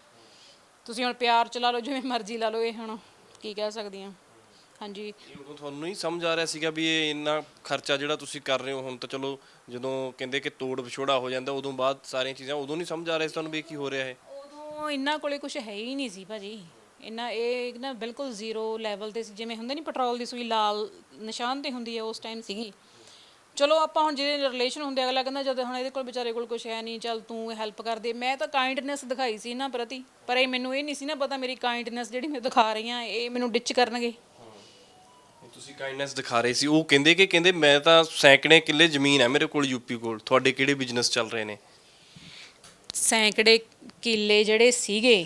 ਤੁਸੀਂ ਹੁਣ ਪਿਆਰ ਚ ਲਾ ਲਓ, ਜਿਵੇਂ ਮਰਜ਼ੀ ਲਾ ਲਓ, ਇਹ ਹੁਣ ਕੀ ਕਹਿ ਸਕਦੀ ਹਾਂ। ਹਾਂਜੀ, ਉਦੋਂ ਤੁਹਾਨੂੰ ਨਹੀਂ ਸਮਝ ਆ ਰਿਹਾ ਸੀਗਾ ਵੀ ਇਹ ਇੰਨਾ ਖਰਚਾ ਜਿਹੜਾ ਤੁਸੀਂ ਕਰ ਰਹੇ ਹੋ? ਹੁਣ ਤਾਂ ਚਲੋ ਜਦੋਂ ਕਹਿੰਦੇ ਕਿ ਤੋੜ ਵਿਛੋੜਾ ਹੋ ਜਾਂਦਾ, ਉਦੋਂ ਬਾਅਦ ਸਾਰੀਆਂ ਚੀਜ਼ਾਂ, ਉਦੋਂ ਨਹੀਂ ਸਮਝ ਆ ਰਿਹਾ ਸੀ ਤੁਹਾਨੂੰ ਵੀ ਕੀ ਹੋ ਰਿਹਾ ਹੈ? ਉਦੋਂ ਇਹਨਾਂ ਕੋਲੇ ਕੁਝ ਹੈ ਹੀ ਨਹੀਂ ਸੀ ਭਾਜੀ। ਇਹ ਨਾ ਬਿਲਕੁਲ ਜ਼ੀਰੋ ਲੈਵਲ ਤੇ ਸੀ, ਜਿਵੇਂ ਹੁੰਦਾ ਨਹੀਂ ਪੈਟਰੋਲ ਦੀ ਸੂਈ ਲਾਲ ਨਿਸ਼ਾਨ ਤੇ ਹੁੰਦੀ ਹੈ, ਉਸ ਟਾਈਮ ਸੀਗੀ। ਚਲੋ ਆਪਾਂ ਹੁਣ ਜਿਹਦੇ ਰਿਲੇਸ਼ਨ ਹੁੰਦੇ, ਅਗਲਾ ਕਹਿੰਦਾ ਜਦ ਹੁਣ ਇਹਦੇ ਕੋਲ ਵਿਚਾਰੇ ਕੋਲ ਕੁਝ ਹੈ ਨਹੀਂ, ਚੱਲ ਤੂੰ ਹੈਲਪ ਕਰ ਦੇ। ਮੈਂ ਤਾਂ ਕਾਈਂਡਨੈਸ ਦਿਖਾਈ ਸੀ ਇਹਨਾਂ ਪ੍ਰਤੀ, ਪਰ ਇਹ ਮੈਨੂੰ ਇਹ ਨਹੀਂ ਸੀ ਨਾ ਪਤਾ ਮੇਰੀ ਕਾਈਂਡਨੈਸ ਜਿਹੜੀ ਮੈਂ ਦਿਖਾ ਰਹੀ ਹਾਂ ਇਹ ਮੈਨੂੰ ਡਿਚ ਕਰਨਗੇ। ਤੁਸੀਂ ਕਾਈਂਡਨੈਸ ਦਿਖਾ ਰਹੇ ਸੀ, ਉਹ ਕਹਿੰਦੇ ਮੈਂ ਤਾਂ ਸੈਂਕੜੇ ਕਿੱਲੇ ਜ਼ਮੀਨ ਹੈ ਮੇਰੇ ਕੋਲ ਯੂਪੀ ਕੋਲ, ਤੁਹਾਡੇ ਕਿਹੜੇ ਬਿਜ਼ਨਸ ਚੱਲ ਰਹੇ ਨੇ? ਸੈਂਕੜੇ ਕਿੱਲੇ ਜਿਹੜੇ ਸੀਗੇ,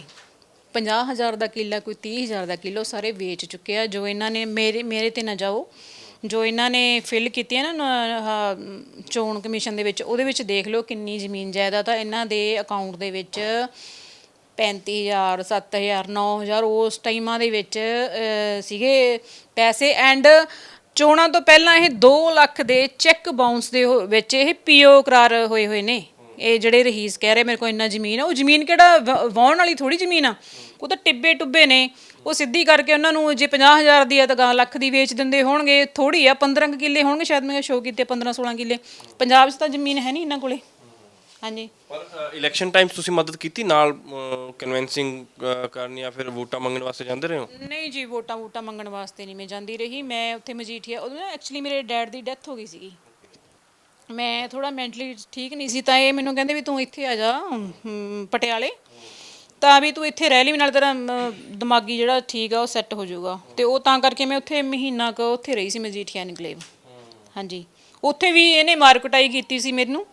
50,000 ਦਾ ਕਿੱਲਾ, ਕੋਈ 30,000 ਦਾ ਕਿੱਲੋ, ਸਾਰੇ ਵੇਚ ਚੁੱਕੇ ਆ। ਜੋ ਇਹਨਾਂ ਨੇ ਮੇਰੇ ਤੇ ਨਾ ਜਾਓ, ਜੋ ਇਹਨਾਂ ਨੇ ਫਿਲ ਕੀਤੀ ਹੈ ਨਾ ਚੋਣ ਕਮਿਸ਼ਨ ਦੇ ਵਿੱਚ, ਉਹਦੇ ਵਿੱਚ ਦੇਖ ਲਓ ਕਿੰਨੀ ਜ਼ਮੀਨ ਜਾਇਦਾਦ ਆ ਇਹਨਾਂ ਦੇ ਅਕਾਊਂਟ ਦੇ ਵਿੱਚ। 35,000, 7,000, 9,000 ਉਸ ਟਾਈਮਾਂ ਦੇ ਵਿੱਚ ਸੀਗੇ ਪੈਸੇ। ਐਂਡ ਚੋਣਾਂ ਤੋਂ ਪਹਿਲਾਂ ਇਹ 2 ਲੱਖ ਦੇ ਚੈੱਕ ਬਾਉਂਸ ਦੇ ਵਿੱਚ ਇਹ ਪੀਓ ਕਰਾਰ ਹੋਏ ਨੇ। ਇਹ ਜਿਹੜੇ ਰਹੀਸ ਕਹਿ ਰਹੇ ਮੇਰੇ ਕੋਲ ਇੰਨਾ ਜ਼ਮੀਨ ਆ, ਉਹ ਜ਼ਮੀਨ ਕਿਹੜਾ ਵਾਹੁਣ ਵਾਲੀ ਥੋੜੀ ਜ਼ਮੀਨ ਆ, ਉਹ ਤਾਂ ਟਿੱਬੇ ਟੁੱਬੇ ਨੇ। ਉਹ ਸਿੱਧੀ ਕਰਕੇ ਉਹਨਾਂ ਨੂੰ ਜੇ 50,000 ਦੀ ਆ ਤਾਂ ਲੱਖ ਦੀ ਵੇਚ ਦਿੰਦੇ ਹੋਣਗੇ। ਥੋੜੀ ਆ, 15 ਕਿੱਲੇ ਹੋਣਗੇ ਸ਼ਾਇਦ, ਮੈਂ ਸ਼ੋਅ ਕੀਤੇ 15-16 ਕਿੱਲੇ। ਪੰਜਾਬ 'ਚ ਤਾਂ ਜ਼ਮੀਨ ਹੈ ਨਹੀਂ ਇਹਨਾਂ ਕੋਲੇ। ਹਾਂਜੀ, ਪਰ ਇਲੈਕਸ਼ਨ ਟਾਈਮਸ ਤੁਸੀਂ ਮਦਦ ਕੀਤੀ ਨਾਲ ਕਨਵਿੰਸਿੰਗ ਕਰਨ ਜਾਂ ਫਿਰ ਵੋਟਾਂ ਮੰਗਣ ਵਾਸਤੇ ਜਾਂਦੇ ਰਹੇ ਹੋ? ਨਹੀਂ ਜੀ, ਵੋਟਾਂ ਮੰਗਣ ਵਾਸਤੇ ਨਹੀਂ ਮੈਂ ਜਾਂਦੀ ਰਹੀ। ਮੈਂ ਉੱਥੇ ਮਜੀਠੀਆ, ਉਦੋਂ ਨਾ ਐਕਚੁਅਲੀ ਮੇਰੇ ਡੈਡ ਦੀ ਡੈਥ ਹੋ ਗਈ ਸੀਗੀ, ਮੈਂ ਥੋੜਾ ਮੈਂਟਲੀ ਠੀਕ ਨਹੀਂ ਸੀ, ਤਾਂ ਇਹ ਮੈਨੂੰ ਕਹਿੰਦੇ ਵੀ ਤੂੰ ਇੱਥੇ ਆ ਜਾ ਪਟਿਆਲੇ, ਤਾਂ ਵੀ ਤੂੰ ਇੱਥੇ ਰਹਿ ਲਈ, ਨਾਲ ਤੇਰਾ ਦਿਮਾਗੀ ਜਿਹੜਾ ਠੀਕ ਆ ਉਹ ਸੈੱਟ ਹੋ ਜਾਊਗਾ। ਤੇ ਉਹ ਤਾਂ ਕਰਕੇ ਮੈਂ ਉੱਥੇ ਮਹੀਨਾ ਕੁ ਉੱਥੇ ਰਹੀ ਸੀ ਮਜੀਠੀਆ ਨਿਕਲੇਵ। ਹਾਂਜੀ, ਉੱਥੇ ਵੀ ਇਹਨੇ ਮਾਰ ਕੁਟਾਈ ਕੀਤੀ ਸੀ ਮੈਨੂੰ,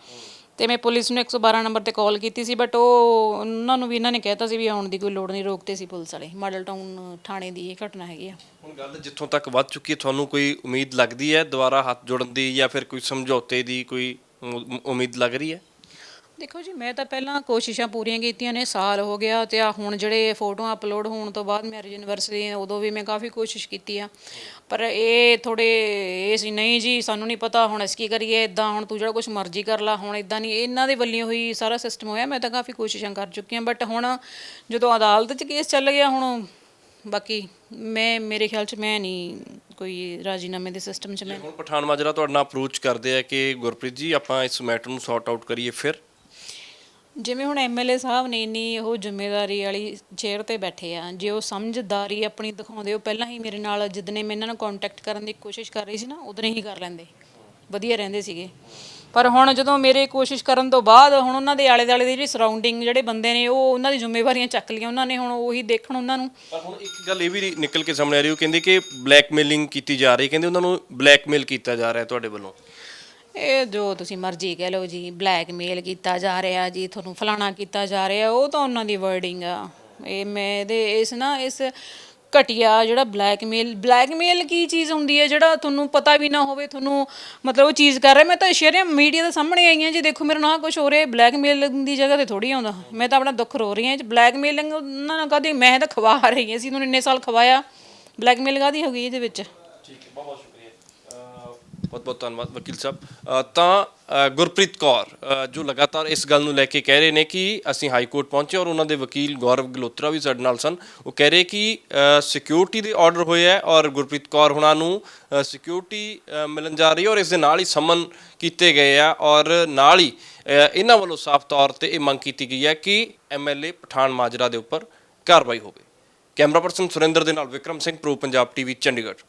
ਤੇ ਮੈਂ ਪੁਲਿਸ ਨੂੰ 112 ਨੰਬਰ ਤੇ ਕਾਲ ਕੀਤੀ ਸੀ, ਬਟ ਉਹਨਾਂ ਨੂੰ ਵੀ ਇਹਨਾਂ ਨੇ ਕਹਿਤਾ ਸੀ ਵੀ ਆਉਣ ਦੀ ਕੋਈ ਲੋੜ ਨਹੀਂ, ਰੋਕਤੇ ਸੀ ਪੁਲਿਸ ਵਾਲੇ। ਮਾਡਲ ਟਾਊਨ ਥਾਣੇ ਦੀ ਇਹ ਘਟਨਾ ਹੈਗੀ ਆ। ਹੁਣ ਗੱਲ ਜਿੱਥੋਂ ਤੱਕ ਵੱਧ ਚੁੱਕੀ ਹੈ, ਤੁਹਾਨੂੰ ਕੋਈ ਉਮੀਦ ਲੱਗਦੀ ਹੈ ਦੁਬਾਰਾ ਹੱਥ ਜੋੜਨ ਦੀ ਜਾਂ ਫਿਰ ਕੋਈ ਸਮਝੌਤੇ ਦੀ ਕੋਈ ਉਮੀਦ ਲੱਗ ਰਹੀ ਹੈ? ਦੇਖੋ ਜੀ, ਮੈਂ ਤਾਂ ਪਹਿਲਾਂ ਕੋਸ਼ਿਸ਼ਾਂ ਪੂਰੀਆਂ ਕੀਤੀਆਂ ਨੇ, ਸਾਲ ਹੋ ਗਿਆ, ਤੇ ਆ ਹੁਣ ਜਿਹੜੇ ਫੋਟੋਆਂ ਅਪਲੋਡ ਹੋਣ ਤੋਂ ਬਾਅਦ ਮੈਰਿਜ ਐਨਵਰਸਰੀ, ਉਦੋਂ ਵੀ ਮੈਂ ਕਾਫੀ ਕੋਸ਼ਿਸ਼ ਕੀਤੀ ਆ, ਪਰ ਇਹ ਥੋੜੇ ਇਹ ਸੀ ਨਹੀਂ ਜੀ ਸਾਨੂੰ ਨਹੀਂ ਪਤਾ, ਹੁਣ ਅਸੀਂ ਕੀ ਕਰੀਏ, ਇੱਦਾਂ ਹੁਣ ਤੂੰ ਜਿਹੜਾ ਕੁਛ ਮਰਜ਼ੀ ਕਰ ਲਾ, ਹੁਣ ਇੱਦਾਂ ਨਹੀਂ। ਇਹਨਾਂ ਦੇ ਵੱਲੋਂ ਹੋਈ ਸਾਰਾ ਸਿਸਟਮ ਹੋਇਆ। ਮੈਂ ਤਾਂ ਕਾਫੀ ਕੋਸ਼ਿਸ਼ਾਂ ਕਰ ਚੁੱਕੀ ਹਾਂ, ਬਟ ਹੁਣ ਜਦੋਂ ਅਦਾਲਤ 'ਚ ਕੇਸ ਚੱਲ ਗਿਆ, ਹੁਣ ਬਾਕੀ ਮੇਰੇ ਖਿਆਲ 'ਚ ਮੈਂ ਨਹੀਂ ਕੋਈ ਰਾਜੀਨਾਮੇ ਦੇ ਸਿਸਟਮ 'ਚ ਮੈਂ। ਹੁਣ ਪਠਾਨ ਮਾਜਰਾ ਤੁਹਾਡੇ ਨਾਲ ਅਪਰੋਚ ਕਰਦੇ ਆ ਕਿ ਗੁਰਪ੍ਰੀਤ ਜੀ ਆਪਾਂ ਇਸ ਮੈਟਰ ਨੂੰ ਸੌਰਟ ਆਊਟ ਕਰੀਏ, ਫਿਰ ਜਿਵੇਂ ਹੁਣ ਐਮਐਲਏ ਸਾਹਿਬ ਨੇ ਇੰਨੀ ਉਹ ਜ਼ਿੰਮੇਵਾਰੀ ਵਾਲੀ ਚੇਅਰ ਤੇ ਬੈਠੇ ਆ, ਜੇ ਉਹ ਸਮਝਦਾਰੀ ਆਪਣੀ ਦਿਖਾਉਂਦੇ, ਉਹ ਪਹਿਲਾਂ ਹੀ ਮੇਰੇ ਨਾਲ ਜਿੱਦਨੇ ਮੈਂ ਇਹਨਾਂ ਨੂੰ ਕੰਟੈਕਟ ਕਰਨ ਦੀ ਕੋਸ਼ਿਸ਼ ਕਰ ਰਹੀ ਸੀ ਨਾ, ਉਦੋਂ ਹੀ ਕਰ ਲੈਂਦੇ, ਵਧੀਆ ਰਹਿੰਦੇ ਸੀਗੇ। ਪਰ ਹੁਣ ਜਦੋਂ ਮੇਰੇ ਕੋਸ਼ਿਸ਼ ਕਰਨ ਤੋਂ ਬਾਅਦ ਹੁਣ ਉਹਨਾਂ ਦੇ ਆਲੇ ਦੁਆਲੇ ਦੇ ਜਿਹੜੀ ਸਰਾਊਂਡਿੰਗ ਜਿਹੜੇ ਬੰਦੇ ਨੇ ਉਹ ਉਹਨਾਂ ਦੀ ਜ਼ਿੰਮੇਵਾਰੀਆਂ ਚੱਕ ਲਈਆਂ ਉਹਨਾਂ ਨੇ, ਹੁਣ ਉਹੀ ਦੇਖਣ ਉਹਨਾਂ ਨੂੰ। ਪਰ ਹੁਣ ਇੱਕ ਗੱਲ ਇਹ ਵੀ ਨਿਕਲ ਕੇ ਸਾਹਮਣੇ ਆ ਰਹੀ, ਉਹ ਕਹਿੰਦੇ ਕਿ ਬਲੈਕਮੇਲਿੰਗ ਕੀਤੀ ਜਾ ਰਹੀ, ਕਹਿੰਦੇ ਉਹਨਾਂ ਨੂੰ ਬਲੈਕਮੇਲ ਕੀਤਾ ਜਾ ਰਿਹਾ ਤੁਹਾਡੇ ਵੱਲੋਂ। ਇਹ ਜੋ ਤੁਸੀਂ ਮਰਜ਼ੀ ਕਹਿ ਲਓ ਜੀ, ਬਲੈਕਮੇਲ ਕੀਤਾ ਜਾ ਰਿਹਾ ਜੀ, ਤੁਹਾਨੂੰ ਫਲਾਣਾ ਕੀਤਾ ਜਾ ਰਿਹਾ, ਉਹ ਤਾਂ ਉਹਨਾਂ ਦੀ ਵਰਡਿੰਗ ਆ। ਇਹ ਮੈਂ ਇਹਦੇ ਇਸ ਘਟੀਆ ਜਿਹੜਾ ਬਲੈਕਮੇਲ ਕੀ ਚੀਜ਼ ਹੁੰਦੀ ਹੈ, ਜਿਹੜਾ ਤੁਹਾਨੂੰ ਪਤਾ ਵੀ ਨਾ ਹੋਵੇ, ਤੁਹਾਨੂੰ ਮਤਲਬ ਉਹ ਚੀਜ਼ ਕਰ ਰਿਹਾ। ਮੈਂ ਤਾਂ ਸ਼ੇਅਰ ਮੀਡੀਆ ਦੇ ਸਾਹਮਣੇ ਆਈ ਹਾਂ ਜੀ, ਦੇਖੋ ਮੇਰੇ ਨਾਲ ਕੁਝ ਹੋ ਰਿਹਾ, ਬਲੈਕਮੇਲ ਦੀ ਜਗ੍ਹਾ ਤੇ ਥੋੜੀ ਆਉਂਦਾ। ਮੈਂ ਤਾਂ ਆਪਣਾ ਦੁੱਖ ਰੋ ਰਹੀ ਹਾਂ, ਬਲੈਕਮੇਲਿੰਗ ਉਹਨਾਂ ਨਾਲ ਕਦੇ, ਮੈਂ ਤਾਂ ਖਵਾ ਰਹੀ ਹਾਂ, ਅਸੀਂ ਤੁਹਾਨੂੰ ਇੰਨੇ ਸਾਲ ਖਵਾਇਆ, ਬਲੈਕਮੇਲ ਕਾਹਦੀ ਹੋ ਗਈ ਇਹਦੇ ਵਿੱਚ। ਠੀਕ ਹੈ, ਬਹੁਤ ਬਹੁਤ ਸ਼ੁਕਰੀਆ, ਬਹੁਤ ਬਹੁਤ ਧੰਨਵਾਦ ਵਕੀਲ ਸਾਹਿਬ। ਤਾਂ ਗੁਰਪ੍ਰੀਤ ਕੌਰ ਜੋ ਲਗਾਤਾਰ ਇਸ ਗੱਲ ਨੂੰ ਲੈ ਕੇ ਕਹਿ ਰਹੇ ਨੇ ਕਿ ਅਸੀਂ ਹਾਈ ਕੋਰਟ ਪਹੁੰਚੇ, ਔਰ ਉਹਨਾਂ ਦੇ ਵਕੀਲ ਗੌਰਵ ਗਲੋਤਰਾ ਵੀ ਸਾਡੇ ਨਾਲ ਸਨ। ਉਹ ਕਹਿ ਰਹੇ ਕਿ ਸਿਕਿਉਰਿਟੀ ਦੇ ਆਰਡਰ ਹੋਏ ਹੈ ਔਰ ਗੁਰਪ੍ਰੀਤ ਕੌਰ ਹੁਣਾਂ ਨੂੰ ਸਿਕਿਉਰਿਟੀ ਮਿਲਣ ਜਾ ਰਹੀ ਹੈ, ਔਰ ਇਸ ਦੇ ਨਾਲ ਹੀ ਸਮਨ ਕੀਤੇ ਗਏ ਆ, ਔਰ ਨਾਲ ਹੀ ਇਹਨਾਂ ਵੱਲੋਂ ਸਾਫ਼ ਤੌਰ 'ਤੇ ਇਹ ਮੰਗ ਕੀਤੀ ਗਈ ਹੈ ਕਿ MLA ਪਠਾਨ ਮਾਜਰਾ ਦੇ ਉੱਪਰ ਕਾਰਵਾਈ ਹੋਵੇ। ਕੈਮਰਾ ਪਰਸਨ ਸੁਰਿੰਦਰ ਦੇ ਨਾਲ ਵਿਕਰਮ ਸਿੰਘ, ਪ੍ਰੋ ਪੰਜਾਬ TV, ਚੰਡੀਗੜ੍ਹ।